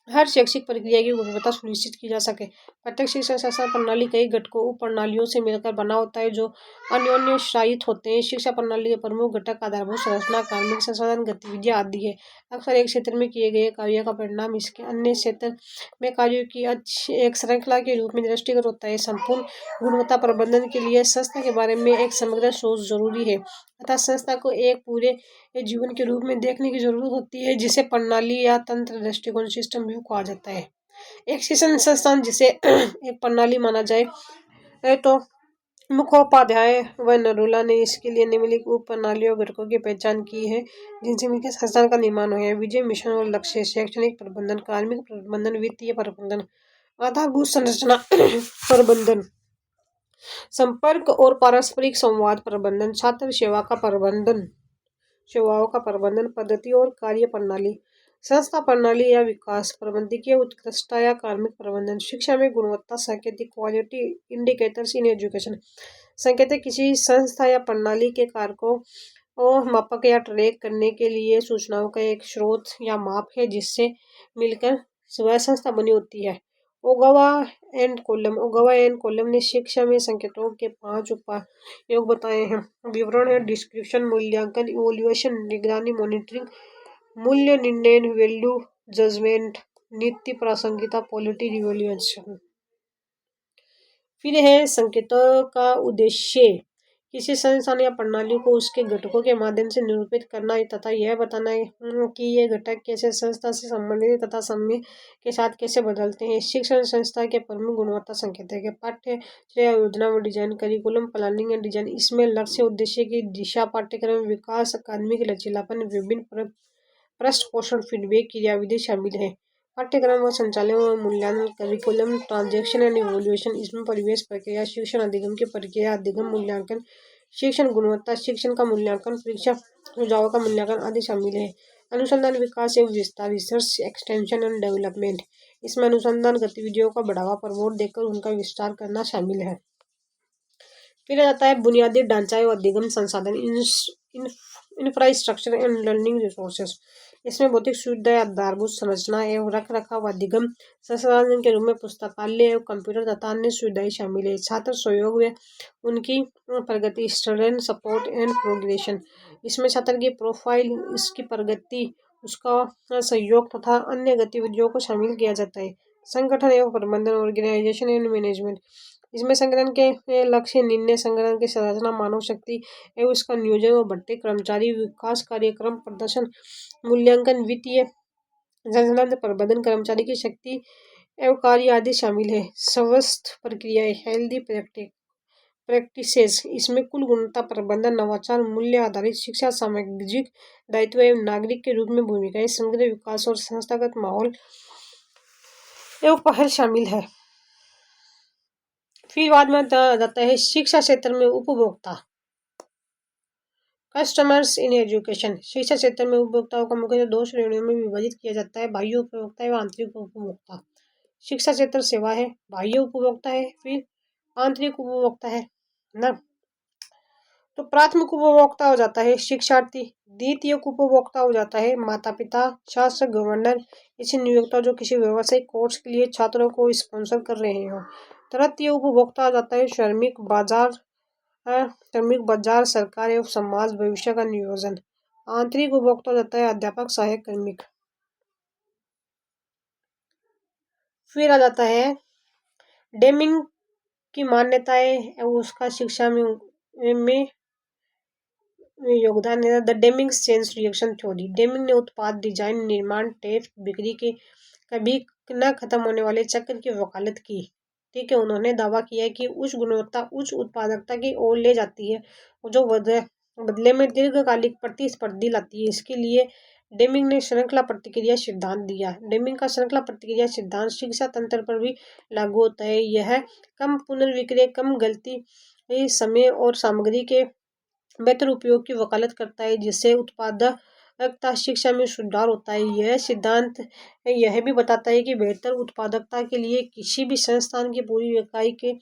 हर शैक्षिक प्रक्रिया की गुणवत्ता सुनिश्चित की जा सके। प्रत्येक शिक्षा संस्थान प्रणाली कई घटकों, उप प्रणालियों से मिलकर बना होता है, जो अन्योन्याश्रित होते हैं। शिक्षा प्रणाली के प्रमुख घटक आधारभूत संरचना, कार्मिक संसाधन, गतिविधियां आदि है। अक्सर एक क्षेत्र में किए गए कार्य का परिणाम इसके अन्य क्षेत्र में कार्यों की एक श्रृंखला के रूप में दृष्टिगत होता है। संपूर्ण गुणवत्ता प्रबंधन के लिए संस्था के बारे में एक समग्र सोच जरूरी है, अतः संस्था को एक पूरे जीवन के रूप में देखने की जरूरत होती है, जिसे प्रणाली या तंत्र दृष्टिकोण, सिस्टम व्यू कहा जाता है। एक शिक्षण संस्थान जिसे एक प्रणाली माना जाए तो मुखोपाध्याय व नरूला ने इसके लिए निम्नलिखित उप प्रणालियों और घटकों की पहचान की है, जिनसे मिलकर संस्थान का निर्माण हुआ है। विजय, मिशन और लक्ष्य, शैक्षणिक प्रबंधन, कार्मिक प्रबंधन, वित्तीय प्रबंधन, आधारभूत संरचना प्रबंधन, संपर्क और पारस्परिक संवाद प्रबंधन, छात्र सेवाओं का प्रबंधन, पद्धति और कार्य प्रणाली, संस्था प्रणाली या विकास, प्रबंधकीय उत्कृष्टता या कार्मिक प्रबंधन। शिक्षा में गुणवत्ता सांकेतिक, क्वालिटी इंडिकेटर्स इन एजुकेशन। सांकेतिक किसी संस्था या प्रणाली के कारकों को मापक या ट्रैक करने के लिए सूचनाओं का एक स्रोत या माप है, जिससे मिलकर वह संस्था बनी होती है। ओगावा एंड कोलम ने शिक्षा में संकेतों के 5 उपयोग बताए हैं। विवरण है, डिस्क्रिप्शन, मूल्यांकन, इवोल्यूशन, निगरानी, मॉनिटरिंग, मूल्य निर्णय, वैल्यू जजमेंट, नीति प्रासंगिकता, पॉलिटी रिवॉल्यूशन। फिर है संकेतों का उद्देश्य, किसी संस्थान या प्रणाली को उसके घटकों के माध्यम से निरूपित करना तथा यह बताना कि ये घटक कैसे संस्था से संबंधित तथा समय के साथ कैसे बदलते हैं। शिक्षण संस्था के प्रमुख गुणवत्ता संकेत है। पाठ्यचर्या योजना व design, curriculum planning and design. इसमें लक्ष्य, उद्देश्य की दिशा, पाठ्यक्रम विकास, अकादमिक लचीलापन, विभिन्न पृष्ठ पोषण, फीडबैक, क्रियाविधि शामिल है। पाठ्यक्रम व संचालन व मूल्यांकन, करिकुलम, ट्रांजैक्शन एंड इवोल्यूशन। इसमें परिवेश प्रक्रिया, शिक्षण अधिगम की प्रक्रिया, अधिगम मूल्यांकन, शिक्षण गुणवत्ता, शिक्षण का मूल्यांकन, परीक्षा सुझावों का मूल्यांकन आदि शामिल है। अनुसंधान विकास एवं विस्तार, रिसर्च एक्सटेंशन एंड डेवलपमेंट। इसमें अनुसंधान गतिविधियों का बढ़ावा प्रमोट देकर उनका विस्तार करना शामिल है। फिर आ जाता है बुनियादी ढांचा एवं अधिगम संसाधन, इंफ्रास्ट्रक्चर एंड लर्निंग रिसोर्सेज। इसमें भौतिक सुविधा, आधारभूत संरचना एवं रख रखाव, अधिगम संसाधन के रूप में पुस्तकालय एवं कंप्यूटर तथा अन्य सुविधाएं शामिल है। छात्र सहयोग व उनकी प्रगति, स्टूडेंट सपोर्ट एंड प्रोग्रेशन। इसमें छात्र की प्रोफाइल, इसकी प्रगति, उसका सहयोग तथा अन्य गतिविधियों को शामिल किया जाता है। संगठन एवं प्रबंधन, ऑर्गेनाइजेशन एंड मैनेजमेंट। इसमें संगठन के लक्ष्य, निर्णय, संगठन की संरचना, मानव शक्ति एवं इसका नियोजन व भर्ती, कर्मचारी विकास कार्यक्रम, प्रदर्शन मूल्यांकन, वित्तीय संचालन, प्रबंधन, कर्मचारी की शक्ति एवं कार्य आदि शामिल है। स्वस्थ प्रक्रियाएं, हेल्दी प्रैक्टिसेस। इसमें कुल गुणवत्ता प्रबंधन, नवाचार, मूल्य आधारित शिक्षा, सामाजिक दायित्व एवं नागरिक के रूप में भूमिकाएं, समग्र विकास और संस्थागत माहौल एवं पहल शामिल है। फिर बाद में जाता है शिक्षा क्षेत्र में उपभोक्ता, कस्टमर्स इन एजुकेशन। शिक्षा क्षेत्र में उपभोक्ताओं को मुख्यतः दो श्रेणियों में विभाजित किया जाता है, बाह्य उपभोक्ता एवं आंतरिक उपभोक्ता। शिक्षा क्षेत्र सेवा है, बाह्य उपभोक्ता है, फिर आंतरिक उपभोक्ता है ना। तो प्राथमिक उपभोक्ता हो जाता है शिक्षार्थी, द्वितीय उपभोक्ता हो जाता है माता पिता, शासक, गवर्नर, किसी नियोक्ता जो किसी व्यावसायिक कोर्स के लिए छात्रों को स्पॉन्सर कर रहे हो। तृतीय उपभोक्ता हो जाता है श्रमिक बाजार, सरकार एवं समाज भविष्य का नियोजन। आंतरिक उपभोक्ता हो जाता है अध्यापक, सहायक, कार्मिक। फिर आ जाता है डेमिंग की मान्यताएं एवं उसका शिक्षा में योगदान है। The Deming chain reaction theory. Deming ने उत्पाद डिजाइन, निर्माण, टेस्ट, बिक्री के कभी न खत्म होने वाले चक्र की वकालत की। ठीक है, उन्होंने दावा किया कि उच्च गुणवत्ता उच्च उत्पादकता की ओर ले जाती है, जो बदले में दीर्घकालिक प्रतिस्पर्धी लाती है। इसके लिए डेमिंग ने श्रृंखला प्रतिक्रिया सिद्धांत दिया। डेमिंग का श्रृंखला प्रतिक्रिया सिद्धांत शिक्षा तंत्र पर भी लागू होता है। यह कम पुनर्विक्रय, कम गलती, समय और सामग्री के बेहतर उपयोग की वकालत करता है, जिससे उत्पादकता शिक्षा में सुधार होता है। यह सिद्धांत यह भी बताता है कि बेहतर उत्पादकता के लिए किसी भी संस्थान की पूरी इकाई के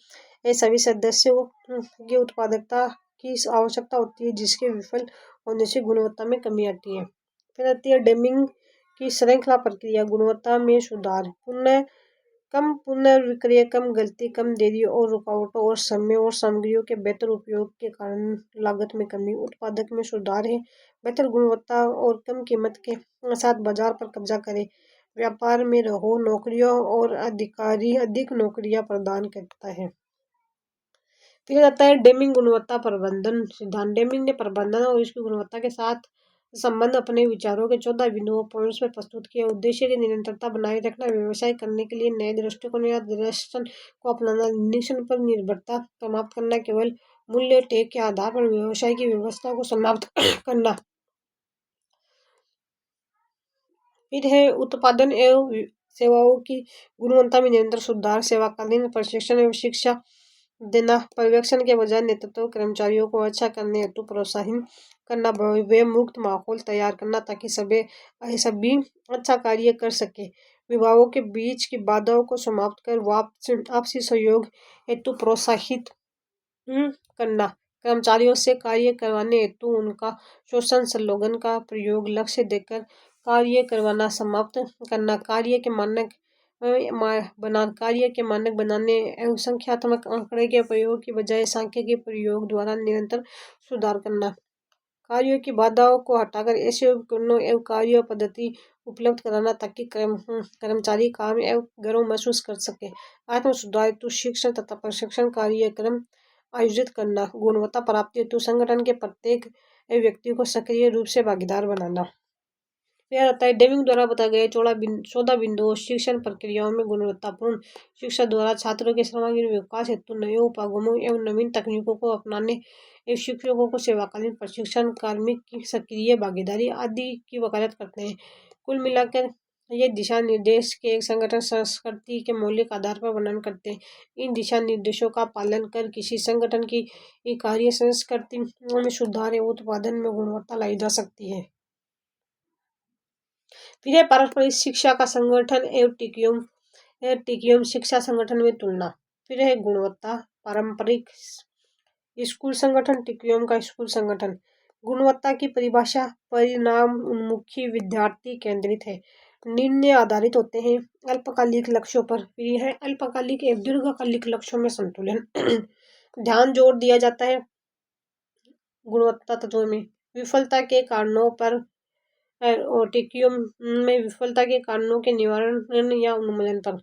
सभी सदस्यों की उत्पादकता की आवश्यकता होती है, जिसके विफल होने से गुणवत्ता में कमी आती है। फिर आती है डेमिंग की श्रृंखला प्रक्रिया, गुणवत्ता में सुधार, कम पुनर्विक्रय, कम गलती, कम देरी और रुकावटों और समय और सामग्रियों के बेहतर उपयोग के कारण लागत में कमी, उत्पादक में सुधार है। बेहतर गुणवत्ता और कम कीमत के साथ बाजार पर कब्जा करें, व्यापार में रहो, नौकरियों और अधिक नौकरियां प्रदान करता है। फिर आता है डेमिंग गुणवत्ता प्रबंधन सिद्धांत। डेमिंग ने प्रबंधन और इसकी गुणवत्ता के साथ संबंध अपने विचारों के 14 बिंदुओं पॉइंट्स में प्रस्तुत किया। उद्देश्य की निरंतरता बनाए रखना, व्यवसाय करने के लिए नए दृष्टिकोण या दर्शन को अपनाना, निरीक्षण पर निर्भरता समाप्त करना, केवल मूल्य टेक के आधार पर व्यवसाय की व्यवस्था को समाप्त करना। फिर है उत्पादन एवं सेवाओं की गुणवत्ता में निरंतर सुधार, सेवाकालीन प्रशिक्षण एवं शिक्षा देना, पर्यवेक्षण के बजाय नेतृत्व, कर्मचारियों को अच्छा करने हेतु प्रोत्साहित करना, वे मुक्त माहौल तैयार करना ताकि सभी अच्छा कार्य कर सके, विभागों के बीच की बाधाओं को समाप्त कर आपसी सहयोग हेतु प्रोत्साहित करना, कर्मचारियों से कार्य करवाने हेतु उनका शोषण, स्लोगन का प्रयोग, लक्ष्य देकर कार्य करवाना समाप्त करना, कार्य के मानक बनाने एवं संख्यात्मक आंकड़े के प्रयोग की बजाय सांख्यिकी प्रयोग द्वारा निरंतर सुधार करना, कार्यों की बाधाओं को हटाकर ऐसे उपकरणों एवं कार्य पद्धति उपलब्ध कराना ताकि कर्मचारी काम एवं गर्व महसूस कर सके, आत्म सुधार हेतु शिक्षण तथा प्रशिक्षण कार्यक्रम आयोजित करना, गुणवत्ता प्राप्ति हेतु संगठन के प्रत्येक व्यक्ति को सक्रिय रूप से भागीदार बनाना। फिर आता है डेमिंग द्वारा बताए गए 14 बिंदुओं शिक्षण प्रक्रियाओं में गुणवत्तापूर्ण शिक्षा द्वारा छात्रों के सर्वांगीण विकास हेतु नए उपागमों एवं नवीन तकनीकों को अपनाने एवं शिक्षकों को सेवाकालीन प्रशिक्षण, कार्मिक की सक्रिय भागीदारी आदि की वकालत करते हैं। कुल मिलाकर ये दिशा निर्देश के एक संगठन संस्कृति के मौलिक आधार पर वर्णन करते हैं। इन दिशा निर्देशों का पालन कर किसी संगठन की कार्य संस्कृति में सुधार एवं उत्पादन में गुणवत्ता लाई जा सकती है। फिर है पारस्परिक शिक्षा का संगठन एवं टिकियम शिक्षा संगठन में तुलना। फिर है गुणवत्ता पारंपरिक स्कूल संगठन टिकियम का स्कूल संगठन। गुणवत्ता की परिभाषा परिणाम उन्मुखी विद्यार्थी केंद्रित है, निर्णय आधारित होते हैं अल्पकालिक लक्ष्यों पर। फिर है अल्पकालिक एवं दीर्घकालिक लक्ष्यों में संतुलन ध्यान जोर दिया जाता है गुणवत्ता तत्वों में। विफलता के कारणों पर और टिकियो में विफलता के कारणों के निवारण या उन्मूलन पर।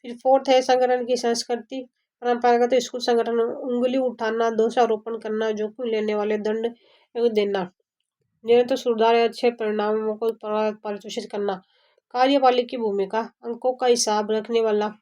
फिर फोर्थ है संगठन की संस्कृति। परंपरागत स्कूल संगठन उंगली उठाना, दोषारोपण करना, जोखिम लेने वाले दंड देना, निरंतर सुधार या अच्छे परिणामों को परितोषित करना। कार्यपालिका की भूमिका अंकों का हिसाब रखने वाला,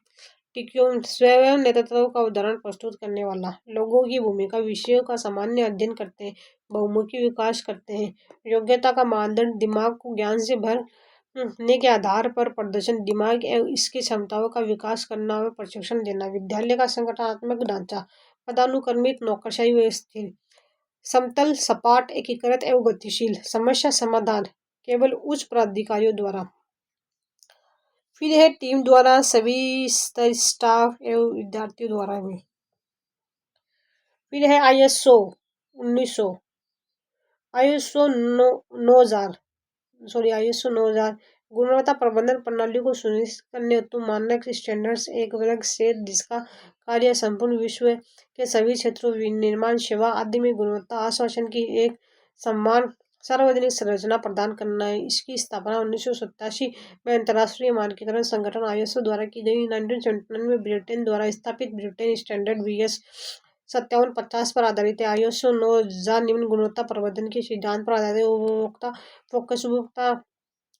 टिकियो स्वयं नेतृत्व का उदाहरण प्रस्तुत करने वाला। लोगों की भूमिका विषयों का सामान्य अध्ययन करते हैं, बहुमुखी विकास करते हैं। योग्यता का मानदंड दिमाग को ज्ञान से भरने के आधार पर प्रदर्शन, दिमाग एवं इसकी क्षमताओं का विकास करना और प्रशिक्षण देना। विद्यालय का संगठनात्मक ढांचा पदानुक्रमित, नौकरशाही व स्थिर, समतल, सपाट, एकीकृत एवं गतिशील। समस्या समाधान केवल उच्च पदाधिकारियों द्वारा। फिर है टीम द्वारा, सभी स्तर, स्टाफ एवं विद्यार्थियों द्वारा भी। फिर है ISO 1900, ISO 9000 गुणवत्ता प्रबंधन प्रणाली को सुनिश्चित करने हेतु मानक स्टैंडर्ड्स एक वर्ग से जिसका कार्य संपूर्ण विश्व के सभी क्षेत्रों, निर्माण, सेवा आदि में गुणवत्ता आश्वासन की एक समान सार्वजनिक संरचना प्रदान करना है। इसकी स्थापना 1987 में अंतर्राष्ट्रीय मानकीकरण संगठन ISO द्वारा की गई। 1979 में ब्रिटेन द्वारा स्थापित ब्रिटेन स्टैंडर्ड BS 5750 पर आधारित है। ISO 9000 निम्न गुणवत्ता प्रबंधन के सिद्धांत पर आधारित उपभोक्ता फोकस, उपभोक्ता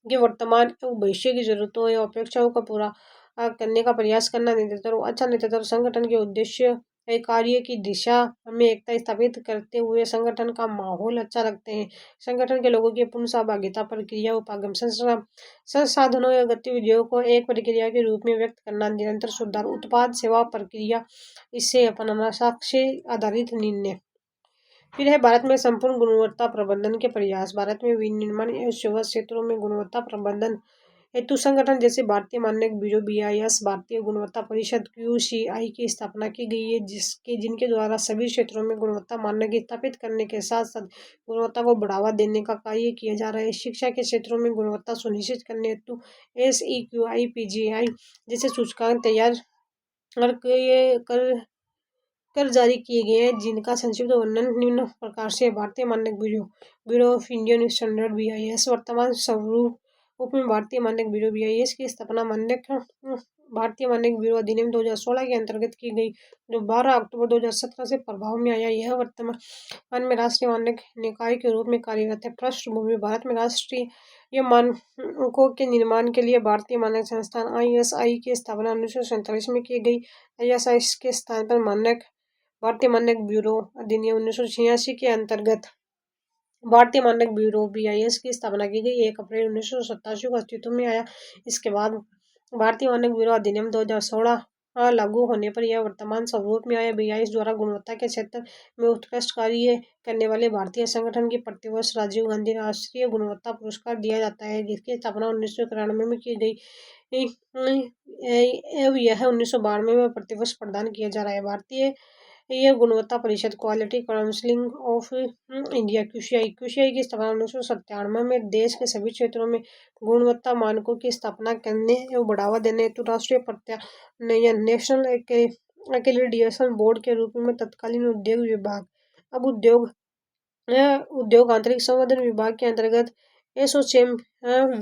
की वर्तमान एवं भविष्य की जरूरतों एवं अपेक्षाओं को पूरा करने का प्रयास करना। नेतृत्व अच्छा नेतृत्व संगठन के उद्देश्य है कार्य की दिशा में एकता स्थापित करते हुए संगठन का माहौल अच्छा रखते हैं। संगठन के लोगों की पूर्ण सहभागिता, प्रक्रिया उपागम संसाधनों या गतिविधियों को एक प्रक्रिया के रूप में व्यक्त करना, निरंतर सुधार, उत्पाद सेवा प्रक्रिया इससे अपनाना, साक्ष्य आधारित निर्णय। फिर है भारत में संपूर्ण गुणवत्ता प्रबंधन के प्रयास। भारत में विनिर्माण एवं सेवा क्षेत्रों में गुणवत्ता प्रबंधन हेतु संगठन जैसे भारतीय मानक ब्यूरो BIS, भारतीय गुणवत्ता परिषद QCI की स्थापना की गई है, जिनके द्वारा सभी क्षेत्रों में गुणवत्ता मानक स्थापित करने के साथ साथ गुणवत्ता को बढ़ावा देने का कार्य किया जा रहा है। शिक्षा के क्षेत्रों में गुणवत्ता सुनिश्चित करने हेतु SEQI PGI जैसे सूचकांक तैयार कर जारी किए गए हैं, जिनका संक्षिप्त वर्णन निम्न प्रकार से। भारतीय मानक bureau of Indian standard BIS वर्तमान स्वरूप में भारतीय मानक ब्यूरो BIS की स्थापना भारतीय मानक ब्यूरो अधिनियम 2016 के अंतर्गत की गई, जो 12 अक्टूबर 2017 से प्रभाव में आया। यह वर्तमान में राष्ट्रीय मानक निकाय के रूप में कार्यरत है। पृष्ठभूमि भारत में राष्ट्रीय मानकों के निर्माण के लिए भारतीय मानक संस्थान ISI की स्थापना 1947 में की गई। ISI के स्थान पर भारतीय मानक ब्यूरो अधिनियम 1986 के अंतर्गत भारतीय मानक ब्यूरो BIS की स्थापना की गई। 1 अप्रैल 1987 को अस्तित्व में आया। इसके बाद भारतीय मानक ब्यूरो अधिनियम 2016 लागू होने पर यह वर्तमान स्वरूप में आया। BIS द्वारा गुणवत्ता के क्षेत्र में उत्कृष्ट कार्य करने वाले भारतीय संगठन की प्रतिवर्ष राजीव गांधी राष्ट्रीय गुणवत्ता पुरस्कार दिया जाता है, जिसकी स्थापना 1991 में की गई। यह 1992 में प्रतिवर्ष प्रदान किया जा रहा है। भारतीय यह गुणवत्ता परिषद quality council of India QCI की स्थापना 1997 में देश के सभी क्षेत्रों में गुणवत्ता मानकों की स्थापना करने एवं बढ़ावा देने हेतु राष्ट्रीय प्रत्यानयन नेशनल एक्रेडिटेशन बोर्ड के रूप में तत्कालीन उद्योग विभाग, अब उद्योग आंतरिक संवर्धन विभाग के अंतर्गत एसोचैम,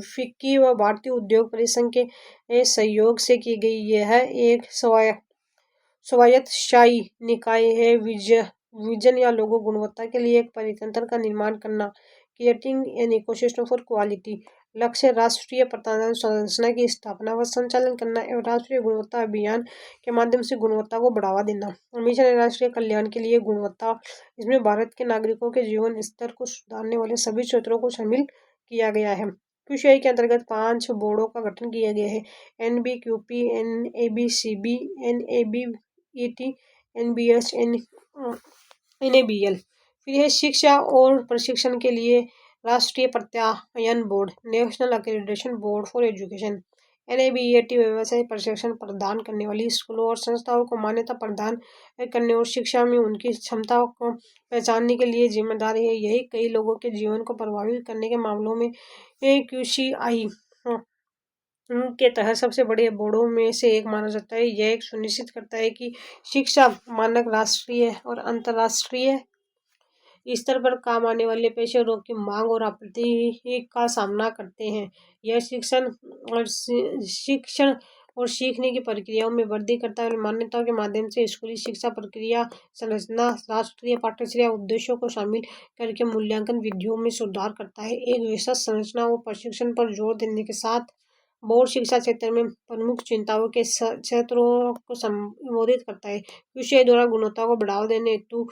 फिक्की व भारतीय उद्योग परिसंघ के सहयोग से की गई। यह एक स्वायत्तशासी निकाय है। विजन या लोगो गुणवत्ता के लिए एक परितंत्र का निर्माण करना, creating an ecosystem for quality. लक्ष्य राष्ट्रीय प्रबंधन संरचना की स्थापना व संचालन करना एवं राष्ट्रीय गुणवत्ता अभियान के माध्यम से गुणवत्ता को बढ़ावा देना। मिशन राष्ट्रीय कल्याण के लिए गुणवत्ता, इसमें भारत के नागरिकों के जीवन स्तर को सुधारने वाले सभी क्षेत्रों को शामिल किया गया है। QCI के अंतर्गत 5 बोर्डों का गठन किया गया है। NBQP, NABCB, NABET, NBS, NABL। फिर है शिक्षा और प्रशिक्षण के लिए राष्ट्रीय प्रत्यायन board, national accreditation board for education, NABET व्यावसायिक प्रशिक्षण प्रदान करने वाली स्कूलों और संस्थाओं को मान्यता प्रदान करने और शिक्षा में उनकी क्षमताओं को पहचानने के लिए जिम्मेदार है। यही कई लोगों के जीवन को प्रभावित करने के मामलों में QCI के तहत सबसे बड़े बोर्डों में से एक माना जाता है। यह एक सुनिश्चित करता है कि शिक्षा मानक राष्ट्रीय और अंतर्राष्ट्रीय स्तर पर काम आने वाले पेशेवरों की मांग और आपूर्ति का सामना करते हैं। यह शिक्षण और सीखने की प्रक्रियाओं में वृद्धि करता है और मान्यताओं के माध्यम से स्कूली शिक्षा प्रक्रिया संरचना राष्ट्रीय पाठ्यक्रम उद्देश्यों को शामिल करके मूल्यांकन विधियों में सुधार करता है। एक विशेष संरचना और प्रशिक्षण पर जोर देने के साथ बोर्ड शिक्षा क्षेत्र में प्रमुख चिंताओं के क्षेत्रों को संबोधित करता है। QCI द्वारा गुणवत्ता को बढ़ावा देने हेतु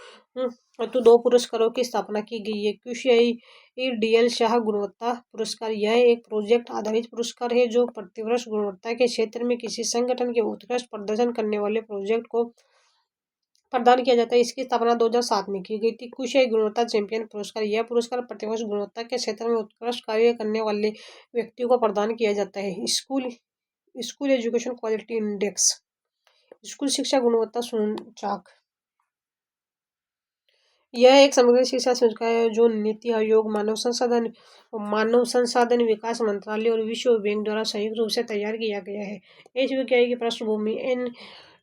2 पुरस्कारों की स्थापना की गई है। QCI DL शाह गुणवत्ता पुरस्कार, यह एक प्रोजेक्ट आधारित पुरस्कार है जो प्रतिवर्ष गुणवत्ता के क्षेत्र में किसी संगठन के उत्कृष्ट प्रदर्शन करने वाले प्रोजेक्ट को प्रदान किया जाता है। इसकी स्थापना 2007 में की गई थी। QCI गुणवत्ता चैंपियन पुरस्कार, यह पुरस्कार प्रतिवर्ष गुणवत्ता के क्षेत्र में उत्कृष्ट कार्य करने वाले व्यक्तियों को प्रदान किया जाता है। School education quality index, school शिक्षा गुणवत्ता सूचकांक, यह एक समग्र शिक्षा सूचकांक है जो नीति आयोग, मानव संसाधन विकास मंत्रालय और विश्व बैंक द्वारा संयुक्त रूप से तैयार किया गया है। HVKI की पृष्ठभूमि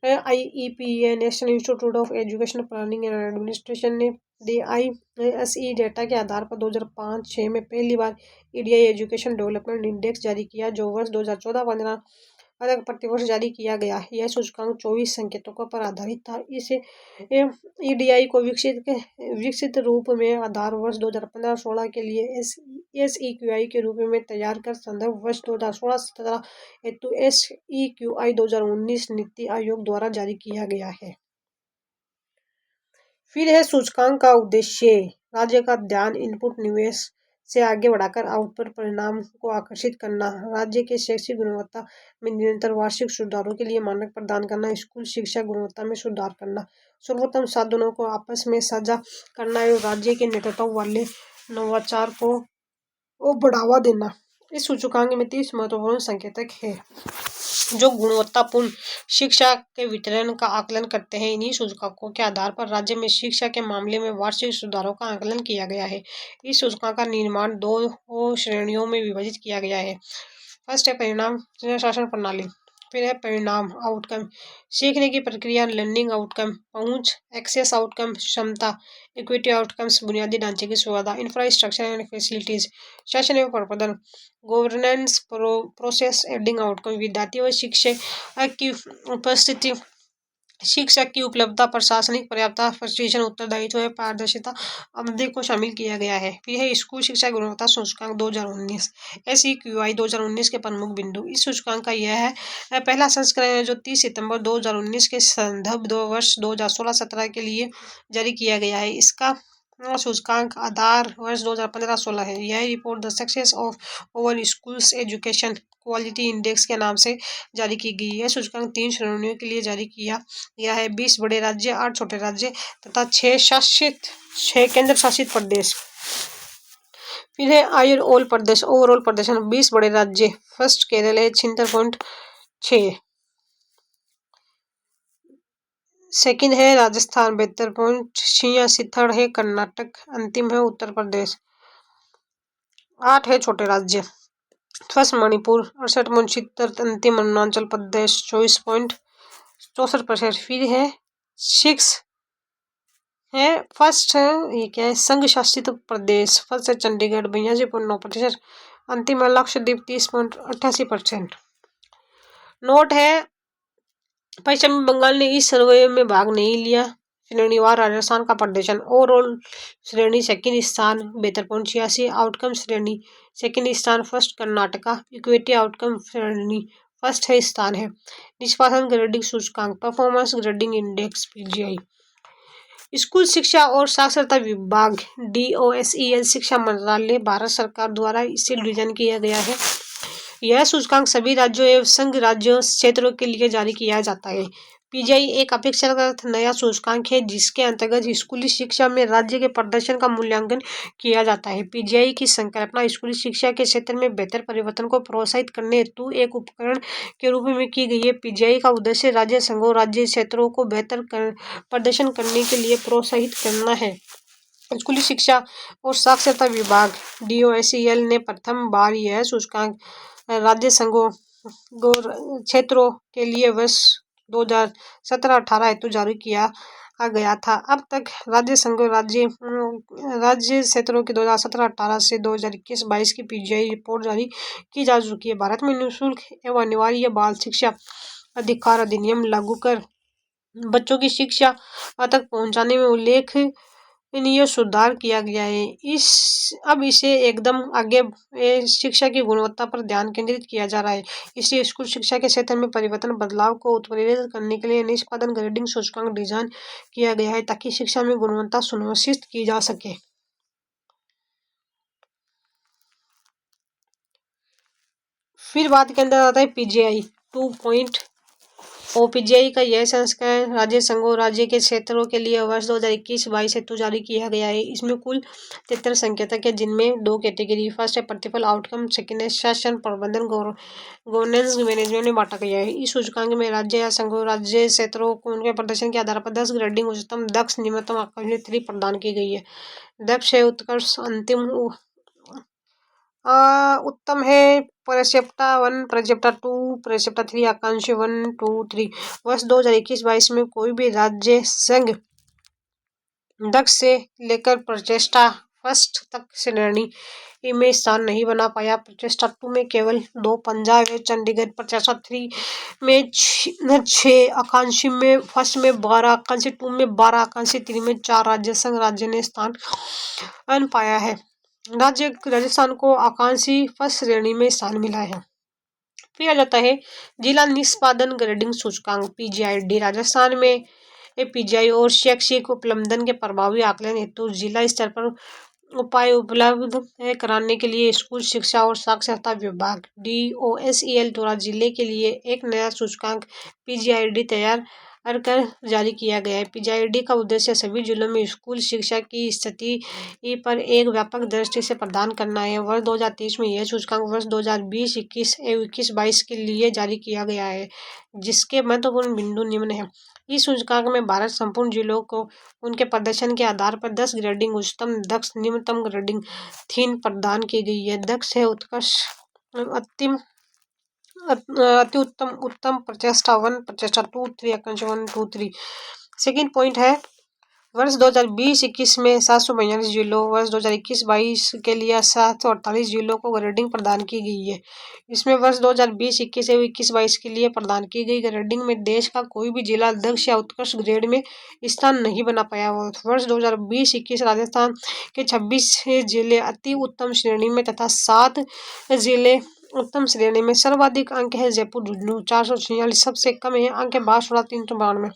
NIEPA national institute of education planning and administration ने DISE डेटा के आधार पर 2005-06 में पहली बार EDI एजुकेशन डेवलपमेंट इंडेक्स जारी किया, जो वर्ष 2014-15 प्रतिवर्ष जारी किया गया। यह सूचकांक 24 संकेतकों पर आधारित था। इस EDI को विकसित रूप में आधार वर्ष 2015-16 के लिए SEQI के रूप में तैयार कर संदर्भ वर्ष 2016-17 हेतु SEQI 2019 नीति आयोग द्वारा जारी किया गया है। फिर है सूचकांक का उद्देश्य, राज्य का ध्यान इनपुट निवेश से आगे बढ़ाकर आउटपुट परिणाम को आकर्षित करना, राज्य के शैक्षिक गुणवत्ता में निरंतर वार्षिक सुधारों के लिए मानक प्रदान करना, स्कूल शिक्षा गुणवत्ता में सुधार करना, सर्वोत्तम साधनों को आपस में साझा करना और राज्य के नेतृत्व वाले नवाचार को बढ़ावा देना। इस सूचकांक में 30 महत्वपूर्ण संकेतक हैं जो गुणवत्तापूर्ण शिक्षा के वितरण का आकलन करते हैं। इन्हीं सूचकांकों के आधार पर राज्य में शिक्षा के मामले में वार्षिक सुधारों का आकलन किया गया है। इस सूचकांक का निर्माण 2 श्रेणियों में विभाजित किया गया है। फर्स्ट है परिणाम शासन प्रणाली, फिर है परिणाम आउटकम, सीखने की प्रक्रिया लर्निंग आउटकम, पहुंच एक्सेस आउटकम, क्षमता इक्विटी आउटकम्स, बुनियादी ढांचे की सुविधा इंफ्रास्ट्रक्चर एंड फैसिलिटीज, शासन एवं प्रबंधन गवर्नेंस प्रोसेस एडिंग आउटकम, विद्यार्थी व शिक्षक की उपस्थिति, शिक्षक की उपलब्धता, प्रशासनिक पर्याप्तता, प्रशिक्षण, उत्तरदायित्व व पारदर्शिता अवधि को शामिल किया गया है। फिर है स्कूल शिक्षा गुणवत्ता सूचकांक 2019 SEQI 2019 के प्रमुख बिंदु। इस सूचकांक का यह है पहला संस्करण है जो 30 सितंबर 2019 के संदर्भ वर्ष 2016-17 के लिए जारी किया गया है। इसका सूचकांक आधार वर्ष 2015-16 है। यह report the success of over schools education quality index के नाम से जारी की गई। यह सूचकांक 3 श्रेणियों के लिए जारी किया गया है, 20 बड़े राज्य, 8 छोटे राज्य तथा 6 केंद्र शासित प्रदेश। फिर है ओवरऑल प्रदर्शन 20 बड़े राज्य, फर्स्ट केरल है 76.6, सेकंड है राजस्थान 72.86, थर्ड है कर्नाटक, अंतिम है उत्तर प्रदेश। 8 है छोटे राज्य, फर्स्ट मणिपुर 68.76, अंतिम अरुणाचल प्रदेश 24.64%। फिर है 6 है फर्स्ट ये क्या है संघ शासित प्रदेश, फर्स्ट है चंडीगढ़ 82.9%, अंतिम है लक्षद्वीप 30.88%। नोट है पश्चिमी बंगाल ने इस सर्वे में भाग नहीं लिया। श्रेणीवार राजस्थान का प्रदर्शन, ओवरऑल श्रेणी सेकंड स्थान 72.86, आउटकम श्रेणी सेकंड स्थान फर्स्ट कर्नाटका, इक्विटी आउटकम श्रेणी फर्स्ट है स्थान है। निष्पादन ग्रेडिंग सूचकांक performance grading index PGI, school शिक्षा और साक्षरता विभाग DOSEL शिक्षा मंत्रालय भारत सरकार द्वारा इसे डिजाइन किया गया है। यह सूचकांक सभी राज्यों एवं संघ राज्यों क्षेत्रों के लिए जारी किया जाता है। पीजीआई एक अपेक्षाकृत नया सूचकांक है जिसके अंतर्गत स्कूली शिक्षा में राज्य के प्रदर्शन का मूल्यांकन किया जाता है। पीजीआई की संकल्पना स्कूली शिक्षा के क्षेत्र में बेहतर परिवर्तन को प्रोत्साहित करने हेतु एक उपकरण के रूप में की गई है। पीजीआई का उद्देश्य राज्य संघों राज्य क्षेत्रों को बेहतर प्रदर्शन करने के लिए प्रोत्साहित करना है। स्कूली शिक्षा और साक्षरता विभाग DOSEL ने प्रथम बार यह सूचकांक राज्य संघों क्षेत्रों के लिए वर्ष 2017-18 हेतु जारी किया गया था। अब तक राज्य संघों राज्य क्षेत्रों की 2017-18 से 2021-22 की पीजीआई रिपोर्ट जारी की जा चुकी है। भारत में निःशुल्क एवं अनिवार्य बाल शिक्षा अधिकार अधिनियम लागू कर बच्चों की शिक्षा तक पहुंचाने में उल्लेखनीय सुधार किया गया है। अब इसे एकदम आगे शिक्षा की गुणवत्ता पर ध्यान केंद्रित किया जा रहा है। इसलिए स्कूल शिक्षा के क्षेत्र में परिवर्तन बदलाव को उत्प्रेरित करने के लिए निष्पादन ग्रेडिंग सूचकांक डिजाइन किया गया है ताकि शिक्षा में गुणवत्ता सुनिश्चित की जा सके। फिर बात के अंदर आता है पीजीआई 2.0। पीजीआई का यह संस्करण राज्य संघों राज्य के क्षेत्रों के लिए वर्ष 2021-22 हेतु जारी किया गया है। इसमें कुल 73 संकेतक है जिनमें 2 कैटेगरी, फर्स्ट है प्रतिफल आउटकम, सेकेंड है शासन प्रबंधन गवर्नेंस मैनेजमेंट में बांटा गया है। इस सूचकांक में राज्य या संघों राज्य क्षेत्रों को उनके प्रदर्शन के आधार पर 10 ग्रेडिंग उच्चतम, दक्ष, निम्नतम, आकांक्षी 3 प्रदान की गई है। दक्ष है उत्कर्ष, अंतिम उत्तम है प्रसेप्टा 1, प्रसेप्टा 2, प्रसेप्टा 3, आकांक्षी 1, 2, 3। वर्ष 2021-22 में कोई भी राज्य संघ दक्ष से लेकर प्रचेष्टा फर्स्ट तक श्रेणी में स्थान नहीं बना पाया। प्रचेष्टा 2 में केवल 2, पंजाब व चंडीगढ़। प्रचेष्टा 3 में 6, आकांक्षी में फर्स्ट में 12, आकांक्षी 2 में 12, आकांक्षी 3 में 4 राज्य संघ राज्य ने स्थान पाया है। राजस्थान को आकांक्षी फर्स्ट श्रेणी में स्थान मिला है। फिर आ जाता है जिला निष्पादन ग्रेडिंग सूचकांक PGID। राजस्थान में पीजीआई और शैक्षिक उपलब्धन के प्रभावी आकलन हेतु जिला स्तर पर उपाय उपलब्ध कराने के लिए स्कूल शिक्षा और साक्षरता विभाग DOSEL द्वारा जिले के लिए एक नया सूचकांक PGID तैयार कर जारी किया गया है। PGID का उद्देश्य सभी जिलों में स्कूल शिक्षा की स्थिति पर एक व्यापक दृष्टि से प्रदान करना है। वर्ष 2023 में यह सूचकांक वर्ष 2020-21 एवं 21-22 के लिए जारी किया गया है जिसके महत्वपूर्ण बिंदु निम्न है। इस सूचकांक में भारत संपूर्ण जिलों को उनके प्रदर्शन के आधार पर 10 ग्रेडिंग उच्चतम, दक्ष, निम्नतम ग्रेडिंग 3 प्रदान की गई है। दक्ष है उत्कर्ष, अति उत्तम, उत्तम, प्रचेष्टा 1, प्रचेष्टा 2, 3, आकांक्षी 1, 2, 3। सेकेंड पॉइंट है वर्ष 2020-21 में 742 जिलों, वर्ष 2021-22 के लिए 748 जिलों को ग्रेडिंग प्रदान की गई है। इसमें वर्ष 2020-21 एवं 21-22 के लिए प्रदान की गई ग्रेडिंग में देश का कोई भी जिला दक्ष या उत्कृष्ट ग्रेड में स्थान नहीं बना पाया। वर्ष 2020-21 राजस्थान के 26 जिले अति उत्तम श्रेणी में तथा 7 जिले उत्तम श्रेणी में। सर्वाधिक अंक है जयपुर झुंझुनू 446, सबसे कम है अंक है बांसवाड़ा 392।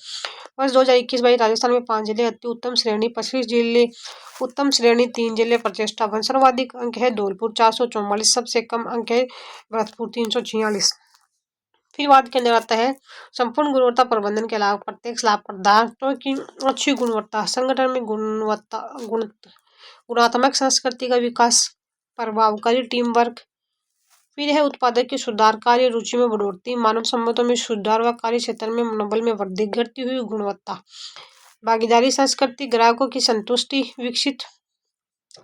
वर्ष 2021-22 राजस्थान में 5 जिले अति उत्तम श्रेणी, 25 जिले उत्तम श्रेणी, 3 जिले प्रचेष्टा 1। सर्वाधिक अंक है धौलपुर 444, सबसे कम अंक है भरतपुर 346। फिर बात के अंदर आता है संपूर्ण गुणवत्ता प्रबंधन के लाभ। प्रत्यक्ष लाभ पदार्थों की अच्छी गुणवत्ता, संगठन में गुणात्मक संस्कृति का विकास, प्रभावकारी टीम वर्क। फिर है उत्पादक की सुधार, कार्य रुचि में बढ़ोतरी, मानव संबंधों में सुधार व कार्य क्षेत्र में मनोबल में वृद्धि, घटती हुई गुणवत्ता, भागीदारी संस्कृति, ग्राहकों की संतुष्टि विकसित,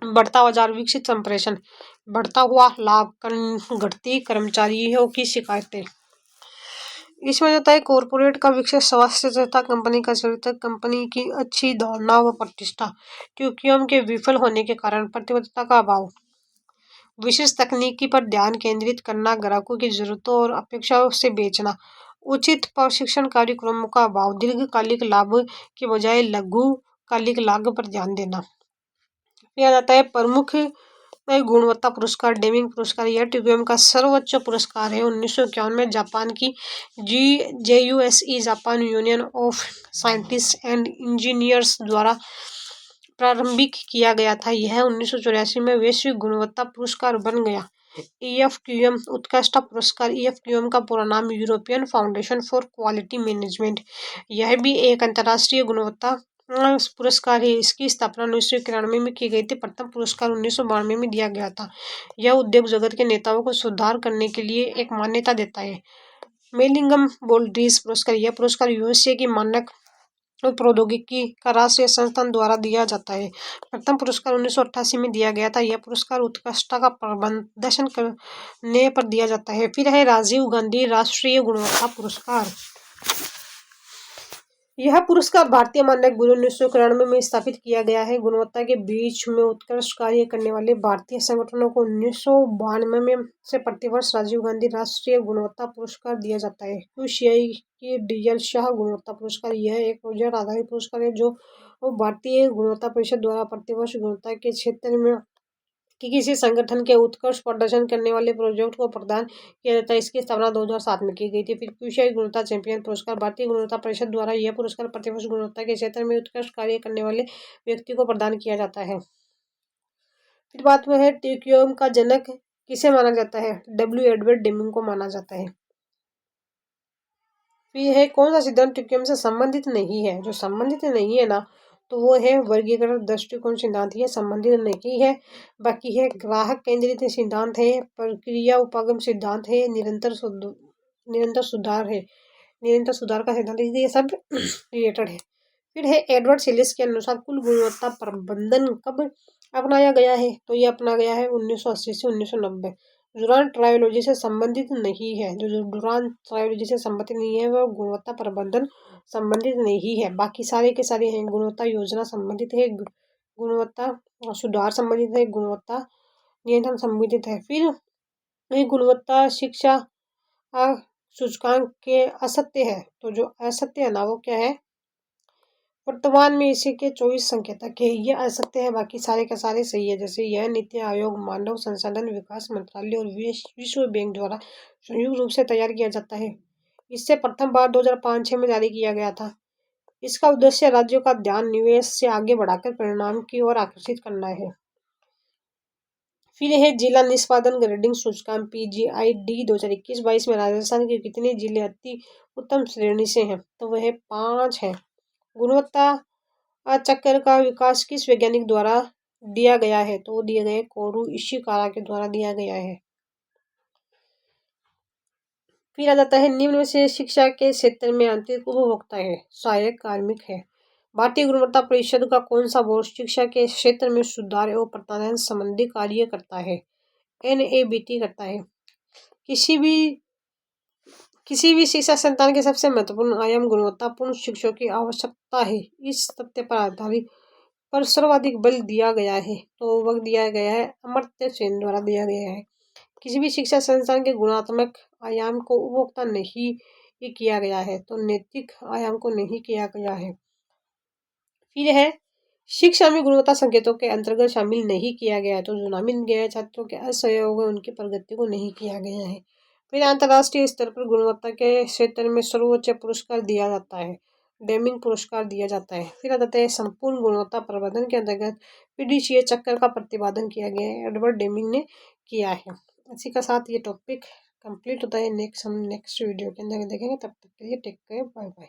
बढ़ता बाजार, विकसित संप्रेषण, बढ़ता हुआ लाभ, घटती कर्मचारियों की शिकायतें। इसमें होता है कॉरपोरेट का विकसित स्वास्थ्य तथा कंपनी का चरित्र, कंपनी की अच्छी धारणा व प्रतिष्ठा, क्योंकि के विफल होने के कारण प्रतिबद्धता का अभाव, विशेष तकनीकी पर ध्यान केंद्रित करना, ग्राहकों की जरूरतों और अपेक्षाओं से बेचना, उचित प्रशिक्षण कार्यक्रमों का अभाव, दीर्घकालिक लाभ के बजाय लघुकालिक लाभ पर ध्यान देना। फिर आ जाता है प्रमुख गुणवत्ता पुरस्कार, डेमिंग पुरस्कार। यह TQM का सर्वोच्च पुरस्कार है। 1951 में जापान की JUSE Japan union of scientist and engineers द्वारा प्रारंभिक किया गया था। यह 1984 में वैश्विक गुणवत्ता पुरस्कार बन गया। EFQM उत्कृष्ट पुरस्कार। EFQM का पूरा नाम European foundation for quality management. यह भी एक अंतर्राष्ट्रीय गुणवत्ता पुरस्कार है। इसकी स्थापना 1991 में की गई थी। प्रथम पुरस्कार 1992 में दिया गया था। यह उद्योग जगत के नेताओं को सुधार करने के लिए एक मान्यता देता है। मेलिंगम बोल्ड्रीज पुरस्कार। यह पुरस्कार यूएसए की मानक और प्रौद्योगिकी का राष्ट्रीय संस्थान द्वारा दिया जाता है। प्रथम पुरस्कार 1988 में दिया गया था। यह पुरस्कार उत्कृष्टता का प्रदर्शन करने पर दिया जाता है। फिर है राजीव गांधी राष्ट्रीय गुणवत्ता पुरस्कार। यह पुरस्कार भारतीय मानक ब्यूरो 1991 में स्थापित किया गया है। गुणवत्ता के बीच में उत्कृष्ट कार्य करने वाले भारतीय संगठनों को 1992 में से प्रतिवर्ष राजीव गांधी राष्ट्रीय गुणवत्ता पुरस्कार दिया जाता है। QCI की डीएल शाह गुणवत्ता पुरस्कार। यह एक प्रोजेक्ट आधारित पुरस्कार है जो भारतीय गुणवत्ता परिषद द्वारा प्रतिवर्ष गुणवत्ता के क्षेत्र में कि किसी संगठन के उत्कृष्ट प्रदर्शन करने वाले प्रोजेक्ट को प्रदान किया जाता है। इसकी स्थापना 2007 में की गई थी। फिर QCI गुणवत्ता चैंपियन पुरस्कार। भारतीय गुणवत्ता परिषद द्वारा यह पुरस्कार प्रतिवर्ष गुणवत्ता के क्षेत्र में उत्कृष्ट कार्य करने वाले व्यक्ति को प्रदान किया जाता है। फिर बात में है TQM का जनक किसे माना जाता है? एडवर्ड डेमिंग को माना जाता है। फिर है कौन सा सिद्धांत TQM से संबंधित नहीं है? जो संबंधित नहीं है ना, तो वो है वर्गीकरण दृष्टिकोण सिद्धांत। ये संबंधित नहीं है। बाकी है ग्राहक केंद्रित सिद्धांत है, प्रक्रिया उपागम सिद्धांत है, निरंतर सुधार है, निरंतर सुधार का सिद्धांत, ये सब रिलेटेड है। फिर है एडवर्ड सिलिस के अनुसार कुल गुणवत्ता प्रबंधन कब अपनाया गया है? तो ये अपना गया है 1980 से 1990। डुरांट ट्रायोलॉजी से संबंधित नहीं है। जो डुरांट ट्रायोलॉजी से संबंधित नहीं है वह गुणवत्ता प्रबंधन संबंधित नहीं है। बाकी सारे के सारे हैं। गुणवत्ता योजना संबंधित है, गुणवत्ता सुधार संबंधित है, गुणवत्ता नियंत्रण संबंधित है। फिर गुणवत्ता शिक्षा सूचकांक के असत्य है। तो जो असत्य है ना, वो क्या है? वर्तमान में इसी के 24 संकेतक है। ये असत्य है, बाकी सारे के सारे सही है। जैसे यह नीति आयोग, मानव संसाधन विकास मंत्रालय और विश्व बैंक द्वारा संयुक्त रूप से तैयार किया जाता है। इससे प्रथम बार 2005-6 में जारी किया गया था। इसका उद्देश्य राज्यों का ध्यान निवेश से आगे बढ़ाकर परिणाम की ओर आकर्षित करना है। फिर है जिला निष्पादन ग्रेडिंग सूचकांक PGID 2021-22 में राजस्थान के कितने जिले अति उत्तम श्रेणी से हैं? तो वह 5 है। गुणवत्ता चक्र का विकास किस वैज्ञानिक द्वारा दिया गया है? तो वो दिया गया कोरू इशिकारा के द्वारा दिया गया है। फिर आ जाता है निम्न में से शिक्षा के क्षेत्र में आंतरिक उपभोक्ता है, सहायक कार्मिक है। भारतीय गुणवत्ता परिषद का कौन सा बोर्ड शिक्षा के क्षेत्र में सुधार एवं प्रत्यायन संबंधी कार्य करता है? NABT करता है। किसी भी शिक्षा संस्थान के सबसे महत्वपूर्ण आयाम गुणवत्तापूर्ण शिक्षकों की आवश्यकता है। इस तथ्य पर आधारित पर सर्वाधिक बल दिया गया है। तो वह दिया गया है अमर्त्य सेन द्वारा दिया गया है। किसी भी शिक्षा संस्थान के गुणात्मक आयाम को उपभोक्ता नहीं किया गया है। तो नैतिक आयाम को नहीं किया गया है। फिर है शिक्षा में गुणवत्ता संकेतों के अंतर्गत शामिल नहीं किया गया है। तो जो नामित गए छात्रों के असहयोग है उनकी प्रगति को नहीं किया गया है। फिर अंतर्राष्ट्रीय स्तर पर गुणवत्ता के क्षेत्र में सर्वोच्च पुरस्कार दिया जाता है, डेमिंग पुरस्कार दिया जाता है। फिर आ जाता है संपूर्ण गुणवत्ता प्रबंधन के अंतर्गत PDCA चक्र का प्रतिपादन किया गया है, एडवर्ड डेमिंग ने किया है। इसी का साथ ये टॉपिक कंप्लीट होता है। नेक्स्ट वीडियो के अंदर देखेंगे। तब तक के लिए टेक केयर, बाय बाय।